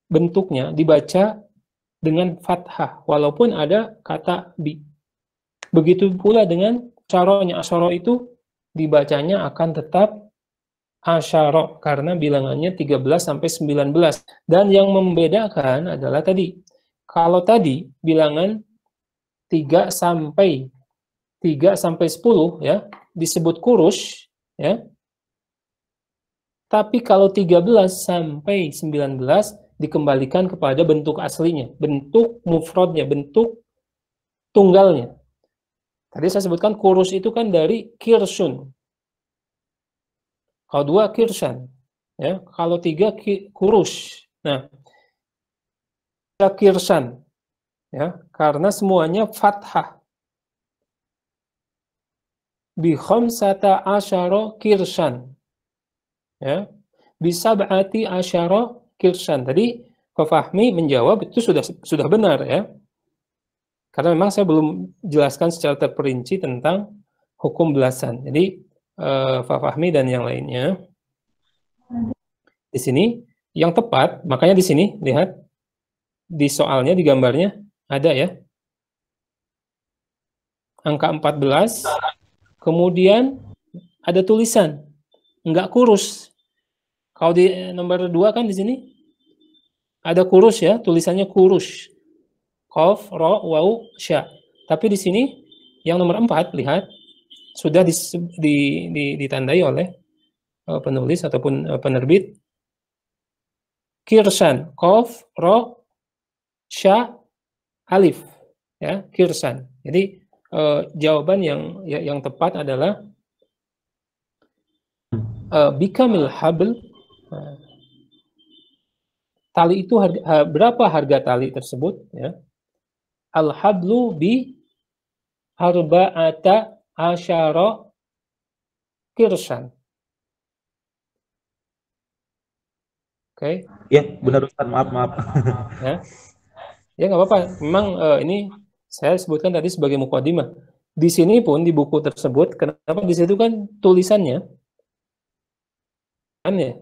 bentuknya dibaca dengan fathah walaupun ada kata bi. Begitu pula dengan asyarahnya. Asyarah itu dibacanya akan tetap asyarah karena bilangannya 13 sampai 19. Dan yang membedakan adalah tadi. Kalau tadi bilangan 3 sampai 10 ya disebut kurus ya. Tapi kalau 13 sampai 19 dikembalikan kepada bentuk aslinya, bentuk mufradnya, bentuk tunggalnya. Tadi saya sebutkan kurus itu kan dari kirsun. Kalau 2 kirsan, ya. Kalau 3 kurus. Nah, kirsan, ya, karena semuanya fathah. Bi khamsata asyara kirsan. Ya. Bisa berarti asyara kirsan. Tadi Pak Fahmi menjawab itu sudah benar ya. Karena memang saya belum jelaskan secara terperinci tentang hukum belasan. Jadi Pak Fahmi dan yang lainnya di sini yang tepat, makanya di sini lihat di soalnya, di gambarnya ada ya angka 14, kemudian ada tulisan enggak kurus. Kalau di nomor 2 kan di sini ada kurus ya, tulisannya kurus. Qaf, ra, waw, sya. Tapi di sini yang nomor 4 lihat sudah ditandai oleh penulis ataupun penerbit kirsan, qaf, ra, sya, alif ya, kirsan. Jadi jawaban yang tepat adalah bikamil habl. Tali itu berapa harga tali tersebut ya? Al-hablu bi arba'ata asyara kirsan. Oke. Ya, benar Ustaz. Maaf. Ya. Ya nggak apa-apa. Memang ini saya sebutkan tadi sebagai mukadimah. Di sini pun di buku tersebut, kenapa di situ kan tulisannya kan ya?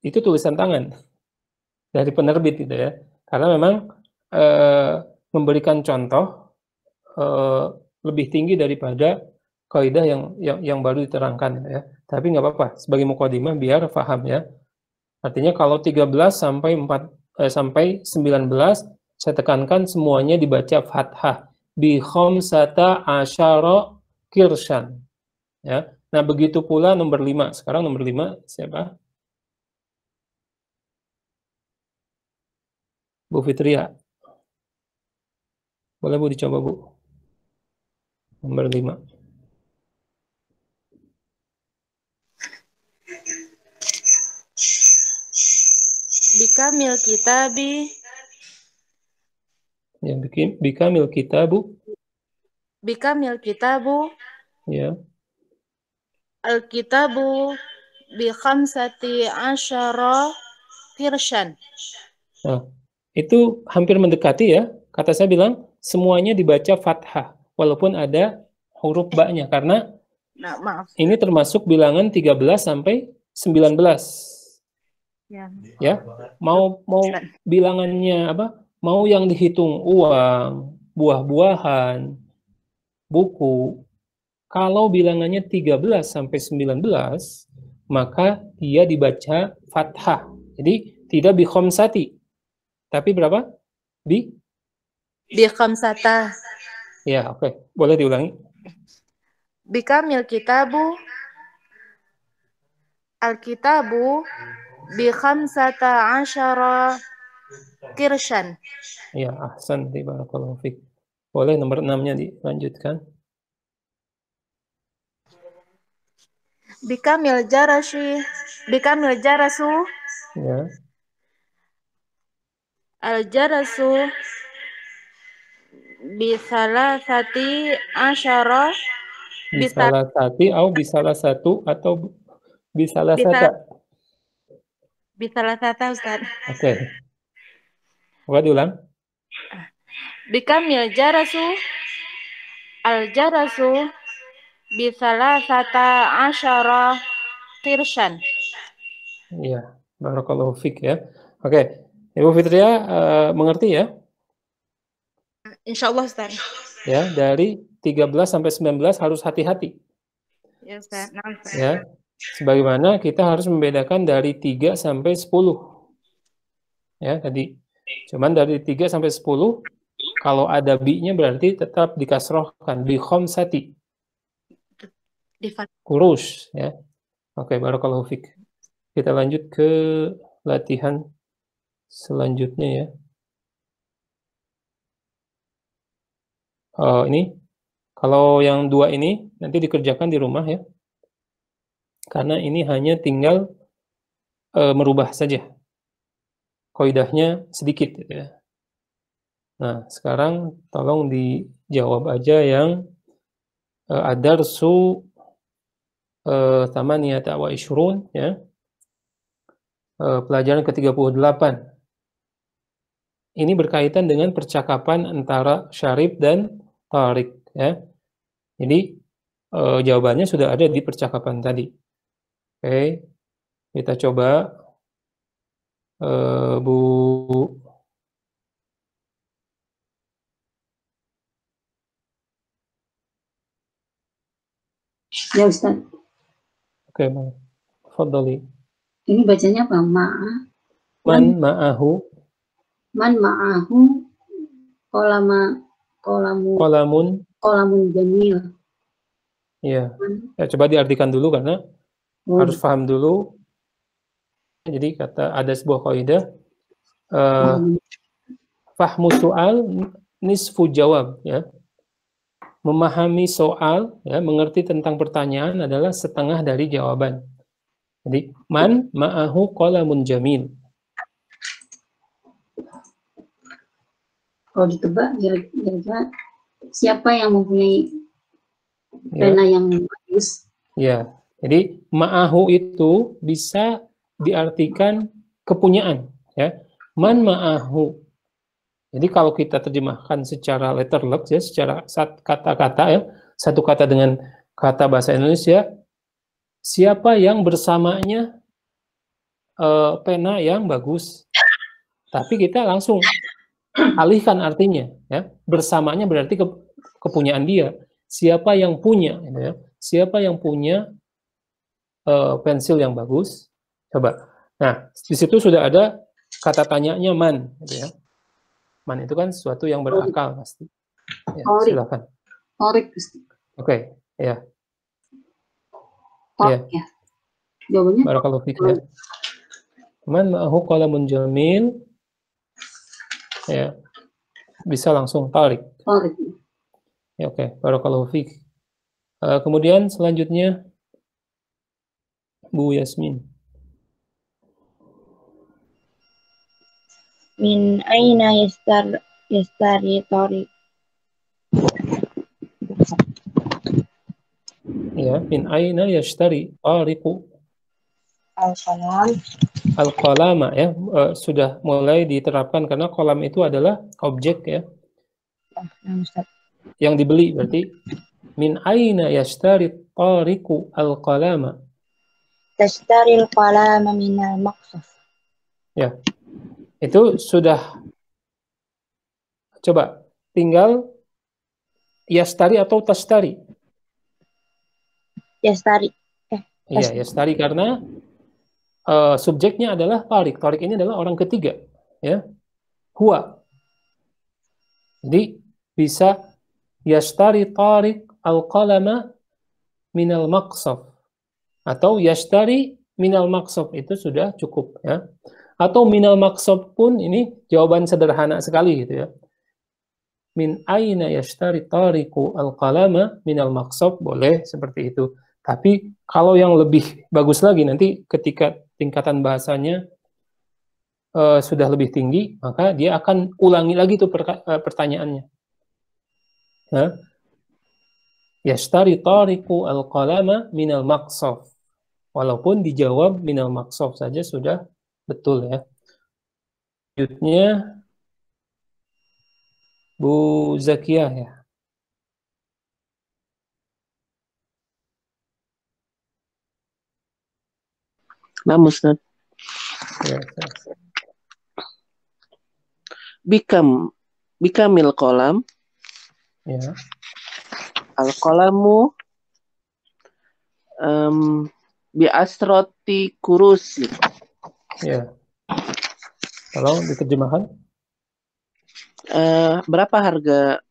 Itu tulisan tangan dari penerbit gitu ya. Karena memang memberikan contoh lebih tinggi daripada kaidah yang baru diterangkan ya. Tapi nggak apa-apa, sebagai mukadimah biar paham ya. Artinya kalau 13 sampai 19 saya tekankan semuanya dibaca fathah bi khamsata asyara kirsan. Ya. Nah, begitu pula nomor 5. Sekarang nomor 5 siapa? Bu Fitria. Boleh Bu dicoba Bu. Nomor 5. Bikamil kitabi. Ya, bikamil kitabu. Bikamil kitabu. Ya. Al-kitabu bi khamsati asyara kirsan. Nah, itu hampir mendekati ya. Kata saya bilang semuanya dibaca fathah walaupun ada huruf ba-nya karena ini termasuk bilangan 13 sampai 19. Ya. Mau bilangannya apa? Mau yang dihitung uang, buah-buahan, buku. Kalau bilangannya 13 sampai 19, maka dia dibaca fathah. Jadi tidak bi khamsati. Tapi berapa? Bi khamsata. Ya, oke. Boleh diulangi. Bikamil kitabu. Al-kitabu bi khamsata asyara kirsan. Ya, ahsan. Barakallahu fiik. Boleh nomor 6-nya dilanjutkan. Bikamil jarasu Ya. al-jarasu bisalasati asyara Bisalah satu atau bisalah Bisa- sata. bisalasata Ustaz. Oke. Coba diulang. Bikamil jarasu al-jarasu bisalasata asyara qirshan. Iya, barakallahu fik ya. Oke, Ibu Fitria mengerti ya? Insyaallah Ustaz. Ya, dari 13 sampai 19 harus hati-hati. Ya Ustaz. Nah, Ustaz. Ya. Sebagaimana kita harus membedakan dari 3 sampai 10. Ya, tadi. Cuman dari 3 sampai 10 kalau ada bi-nya berarti tetap dikasrohkan bi khamsati. Kurus ya. Oke, barakallahu fik. Kita lanjut ke latihan selanjutnya ya. Ini kalau yang 2 ini nanti dikerjakan di rumah ya. Karena ini hanya tinggal merubah saja. Qaidahnya sedikit gitu ya. Nah, sekarang tolong dijawab aja yang ad-darsu tamaniyata wa ishrun ya. Pelajaran ke-38. Ini berkaitan dengan percakapan antara Syarif dan Tariq ya. Jadi jawabannya sudah ada di percakapan tadi. Oke. Kita coba Bu Ya Ustaz. Oke, Bang. Fadhali. Ini bacanya apa? Man ma'ahu qalamun jamil. ya. Ya, coba diartikan dulu karena harus paham dulu. Jadi ada sebuah kaidah fahmu soal nisfu jawab ya. Memahami soal ya, mengerti tentang pertanyaan adalah setengah dari jawaban. Jadi man ma'ahu qalamun jamil. Kalau ditebak kira-kira siapa yang mempunyai pena yang bagus? Ya. Jadi ma'ahu itu bisa diartikan kepunyaan ya. Man ma'ahu. Jadi kalau kita terjemahkan secara letterlek ya, secara kata-kata ya, satu kata dengan kata bahasa Indonesia, siapa yang bersamanya pena yang bagus. Tapi kita langsung alihkan artinya ya. Bersamanya berarti kepunyaan dia. Siapa yang punya gitu ya. Siapa yang punya pensil yang bagus? Coba. Nah, di situ sudah ada kata tanyanya man gitu ya. Man itu kan sesuatu yang berakal pasti. Ya, silakan. Oke, ya. Ya. Jawabannya Barakallahu fiik ya. Man ma'ahu qalamun jamil. Ya. Bisa langsung tarik. Ya, oke. Barakallahu fiik. Kemudian selanjutnya Bu Yasmin. Min aina yastari Tariq? Ya, min aina yashtari Tariqu? Al-qalam. Al-qalama ya, sudah mulai diterapkan karena kolam itu adalah objek ya. Yang dibeli berarti min aina yashtari Tariqu al-qalama? Tashtari al-qalama min al-maqsaf. Ya. Itu sudah, coba tinggal yastari atau tashtari? Yastari. Iya, yastari karena subjeknya adalah Tariq. Tariq ini adalah orang ketiga, ya. Huwa. Jadi bisa yastari Tariq al-qalama minal maqsaf atau yastari minal maqsaf, itu sudah cukup ya. Atau minal maqsaf pun ini jawaban sederhana sekali gitu ya. Min aina yashtari Tariqu al-qalama minal maqsaf, boleh seperti itu. Tapi kalau yang lebih bagus lagi nanti ketika tingkatan bahasanya sudah lebih tinggi, maka dia akan ulangi lagi tuh pertanyaannya. Yashtari tariqu al-qalama minal maqsaf. Walaupun dijawab minal maqsaf saja sudah betul ya. Selanjutnya Bu Zakiyah ya. Nah, Ustaz. Ya, Bikamil kolam. ya. Al-qalamu bi asroti kurus. Ya. Kalau diterjemahkan? Berapa harga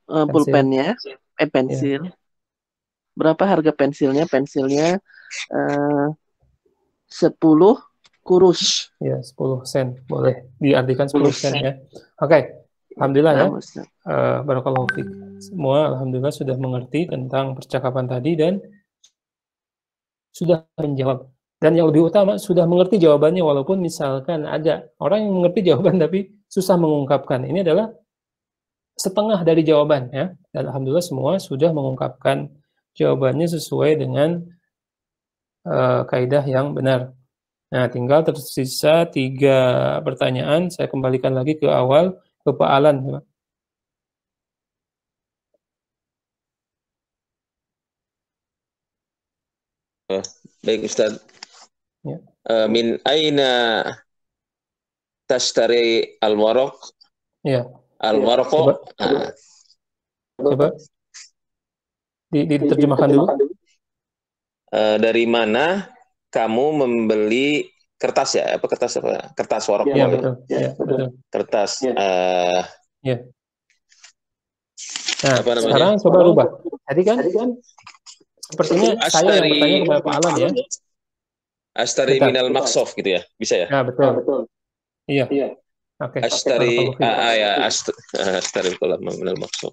pulpennya? Pensil. Ya. Berapa harga pensilnya? Pensilnya 10 kurus. Ya, 10 sen. Boleh diartikan 10 sen ya. Oke. Alhamdulillah ya. Barakallahu fiik. Semua alhamdulillah sudah mengerti tentang percakapan tadi dan sudah menjawab. Dan yang lebih utama sudah mengerti jawabannya, walaupun misalkan ada orang yang mengerti jawaban tapi susah mengungkapkan. Ini adalah setengah dari jawaban ya. Dan alhamdulillah semua sudah mengungkapkan jawabannya sesuai dengan kaidah yang benar. Nah, tinggal tersisa 3 pertanyaan. Saya kembalikan lagi ke awal, ke Pak Alan. Baik Ustaz. Ya. Min aina tashtari al-waraq? Ya. Al-waraqo. Coba. Diterjemahkan dulu. Dari mana kamu membeli kertas ya? Apa kertas apa? Kertas waraq. Ya, betul. Ya, betul. Kertas. Ya. Nah, apa namanya? sekarang coba rubah. Tadi kan sepertinya saya yang bertanya kepada Pak Alan ya. Ashtari minal maqsaf gitu ya? Bisa ya? Ya, betul. Iya. Oke. Ashtari ashtari minal maqsaf.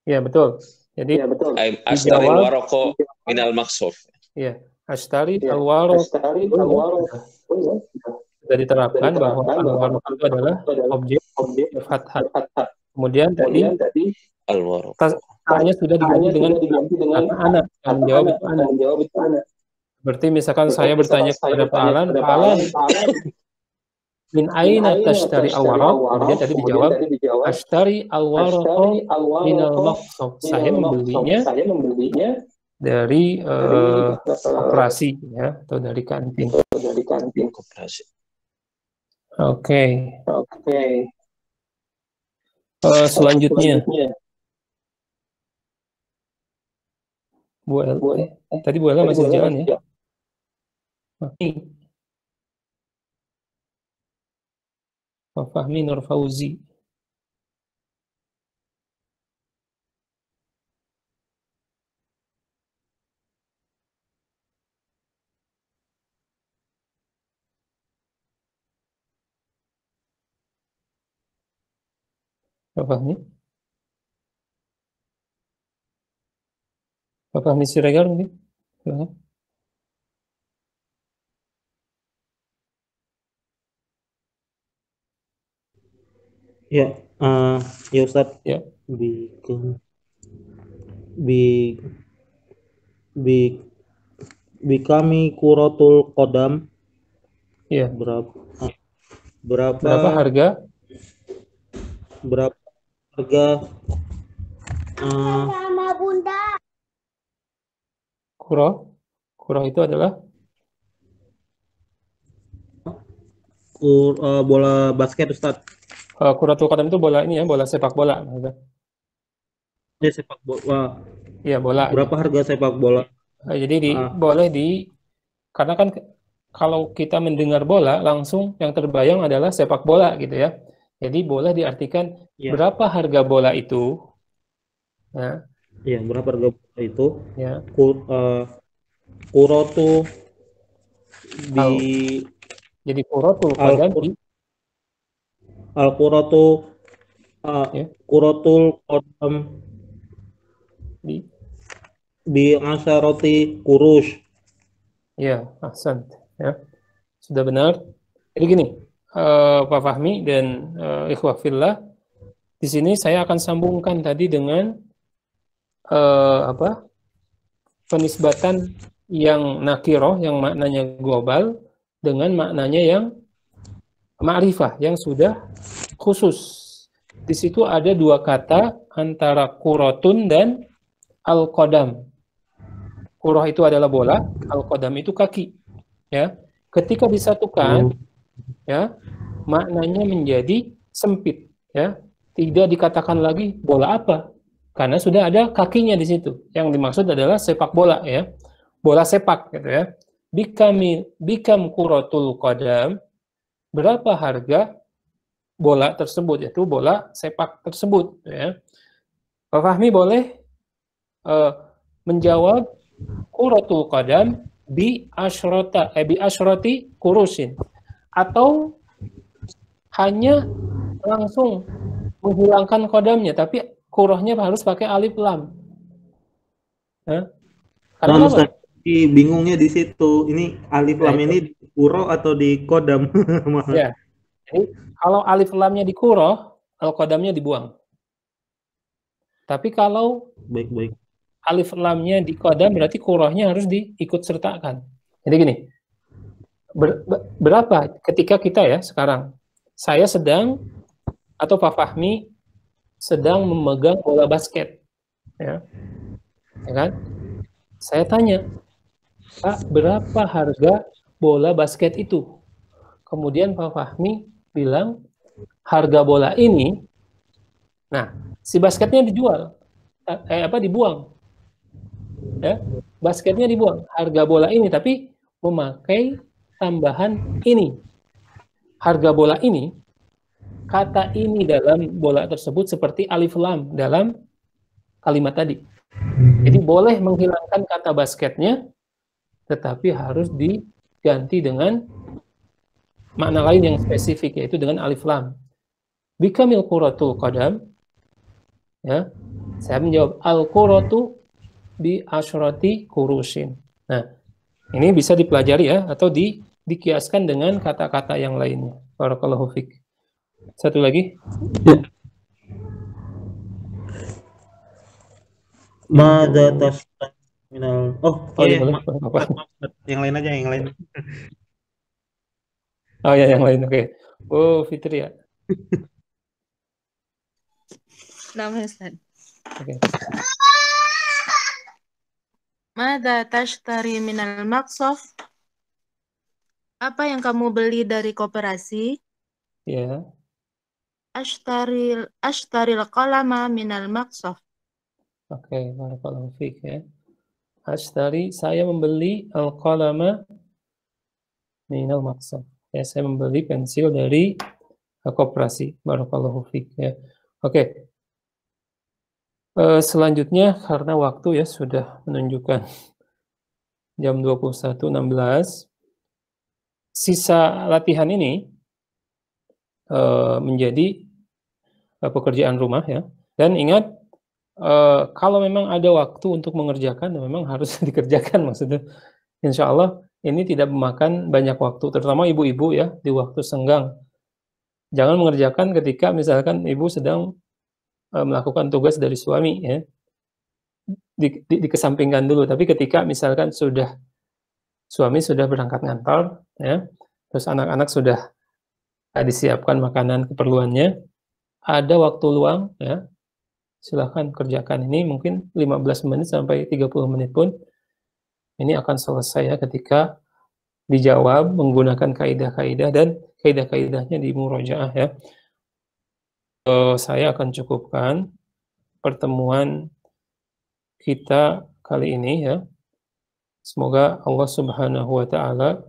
Iya, betul. Jadi ashtari waraqo minal maqsaf. Iya, ashtari al-waraq sudah diterapkan bahwa al-waraq itu adalah objek fathah. Kemudian tadi al-waraq. Tanya sudah diganti dengan anak yang menjawab itu anak. Berarti misalkan saya bertanya kepada Pak Alan, min aina tashtari al-waraq? Kemudian tadi dijawab ashtari al-waraq minal maqsaf. Saya membelinya dari koperasi ya, atau dari kantin. Oke. Selanjutnya Bu El, tadi Bu Ella masih jalan ya? Pak Fahmi Nur Fauzi. Pak Fahmi? Pak Fahmi Siregar mungkin? Ya, ya Ustaz. Ya. Bikami kuratul qadam. Ya. Berapa harga? Sama Bunda. Kuro itu adalah bola basket Ustaz. Kuratul qadam itu bola ini ya, bola sepak bola. Ya, sepak bola. Iya, bola. Berapa harga sepak bola? Jadi boleh karena kan kalau kita mendengar bola langsung yang terbayang adalah sepak bola gitu ya. Jadi boleh diartikan berapa harga bola itu? Ya. Iya, berapa harga bola itu? Ya. Kuratu jadi kuratul qadam al-kuratu kuratul qadam bi asharati kurush. Ya, ahsan. Ya, sudah benar. Jadi gini, Pak Fahmi dan ikhwah fillah, di sini saya akan sambungkan tadi dengan penisbatan yang nakiroh, yang maknanya global, dengan maknanya yang ma'rifah, yang sudah khusus. Di situ ada dua kata antara kurotun dan al-qadam. Kurah itu adalah bola, al-qadam itu kaki. Ya, ketika disatukan, ya, maknanya menjadi sempit. Ya, tidak dikatakan lagi bola apa, karena sudah ada kakinya di situ. Yang dimaksud adalah sepak bola, ya, bola sepak, gitu ya. Bikam kuratul qadam, berapa harga bola tersebut, yaitu bola sepak tersebut, ya. Pak Fahmi boleh menjawab kuratul qadam bi asyrati kurusin, atau hanya langsung menghilangkan kodamnya, tapi kurahnya harus pakai alif lam. Ya. Karena apa? Bingungnya di situ. Ini alif lam ini di kuro atau di kodam? Ya. Jadi kalau alif lamnya di kuroh, al-kodamnya dibuang. Tapi kalau baik. alif lamnya di kodam, berarti kurohnya harus diikut sertakan. Jadi gini, berapa ketika kita ya sekarang, saya sedang, atau Pak Fahmi sedang memegang bola basket, ya kan? Saya tanya, Pak, berapa harga bola basket itu? Kemudian Pak Fahmi bilang, harga bola ini, nah, si basketnya dijual, dibuang, ya, basketnya dibuang, harga bola ini, tapi memakai tambahan ini. Harga bola ini, kata ini dalam bola tersebut seperti alif lam dalam kalimat tadi. Jadi boleh menghilangkan kata basketnya, tetapi harus diganti dengan makna lain yang spesifik, yaitu dengan alif lam. Bikamil quratul qadam, ya, saya menjawab al-quratu bi asyrati kurusin. Nah, ini bisa dipelajari ya, atau dikiaskan dengan kata-kata yang lainnya. Barakallahu fiik. Satu lagi. Mada tasminal. Iya, yang lain aja, yang lain. Oh ya, yang lain, oke. Oh, Fitri ya. Nama Ustaz. Oke. Mada tashtari minal maqsaf? Apa yang kamu beli dari koperasi? Ya. Ashtaril qalama minal maqsaf. Oke, barakallahu fiik ya. Ashtari, saya membeli al-qalama minal maqsaf. Ya, saya membeli pensil dari koperasi. Barakallahu fiik ya. Oke. Selanjutnya, karena waktu ya sudah menunjukkan jam 21.16, sisa latihan ini menjadi pekerjaan rumah ya. Dan ingat, kalau memang ada waktu untuk mengerjakan, memang harus dikerjakan, maksudnya. Insya Allah ini tidak memakan banyak waktu, terutama ibu-ibu ya, di waktu senggang. Jangan mengerjakan ketika misalkan ibu sedang melakukan tugas dari suami ya. Dikesampingkan dulu, tapi ketika misalkan suami sudah berangkat ngantor ya, terus anak-anak sudah disiapkan makanan keperluannya, ada waktu luang ya, silahkan kerjakan. Ini mungkin 15 menit sampai 30 menit pun ini akan selesai ya, ketika dijawab menggunakan kaidah-kaidah, dan kaidah-kaidahnya di murojaah ya. Saya akan cukupkan pertemuan kita kali ini ya. Semoga Allah Subhanahu wa Ta'ala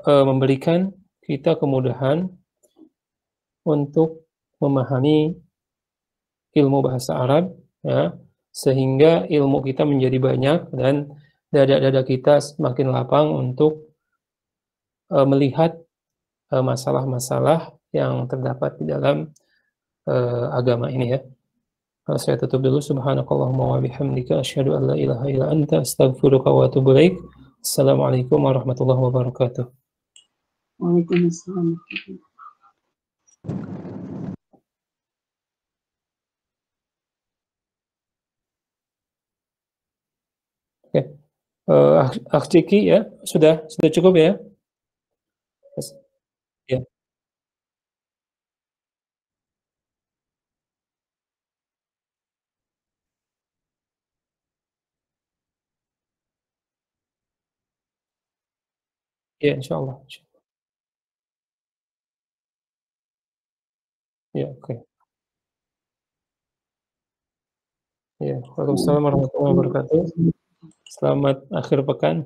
memberikan kita kemudahan untuk memahami ilmu bahasa Arab ya, sehingga ilmu kita menjadi banyak dan dada-dada kita semakin lapang untuk melihat masalah-masalah yang terdapat di dalam agama ini ya. Saya tutup dulu. Subhanakallahumma wa bihamdika asyhadu an la ilaha illa anta astaghfiruka wa atubu ilaik. Assalamualaikum warahmatullahi wabarakatuh. Waalaikumsalam. Oke. Akh Ciki ya, sudah cukup ya? Ya. Ya, insyaallah. Ya, oke. Ya, waalaikumsalam warahmatullahi wabarakatuh. Selamat akhir pekan.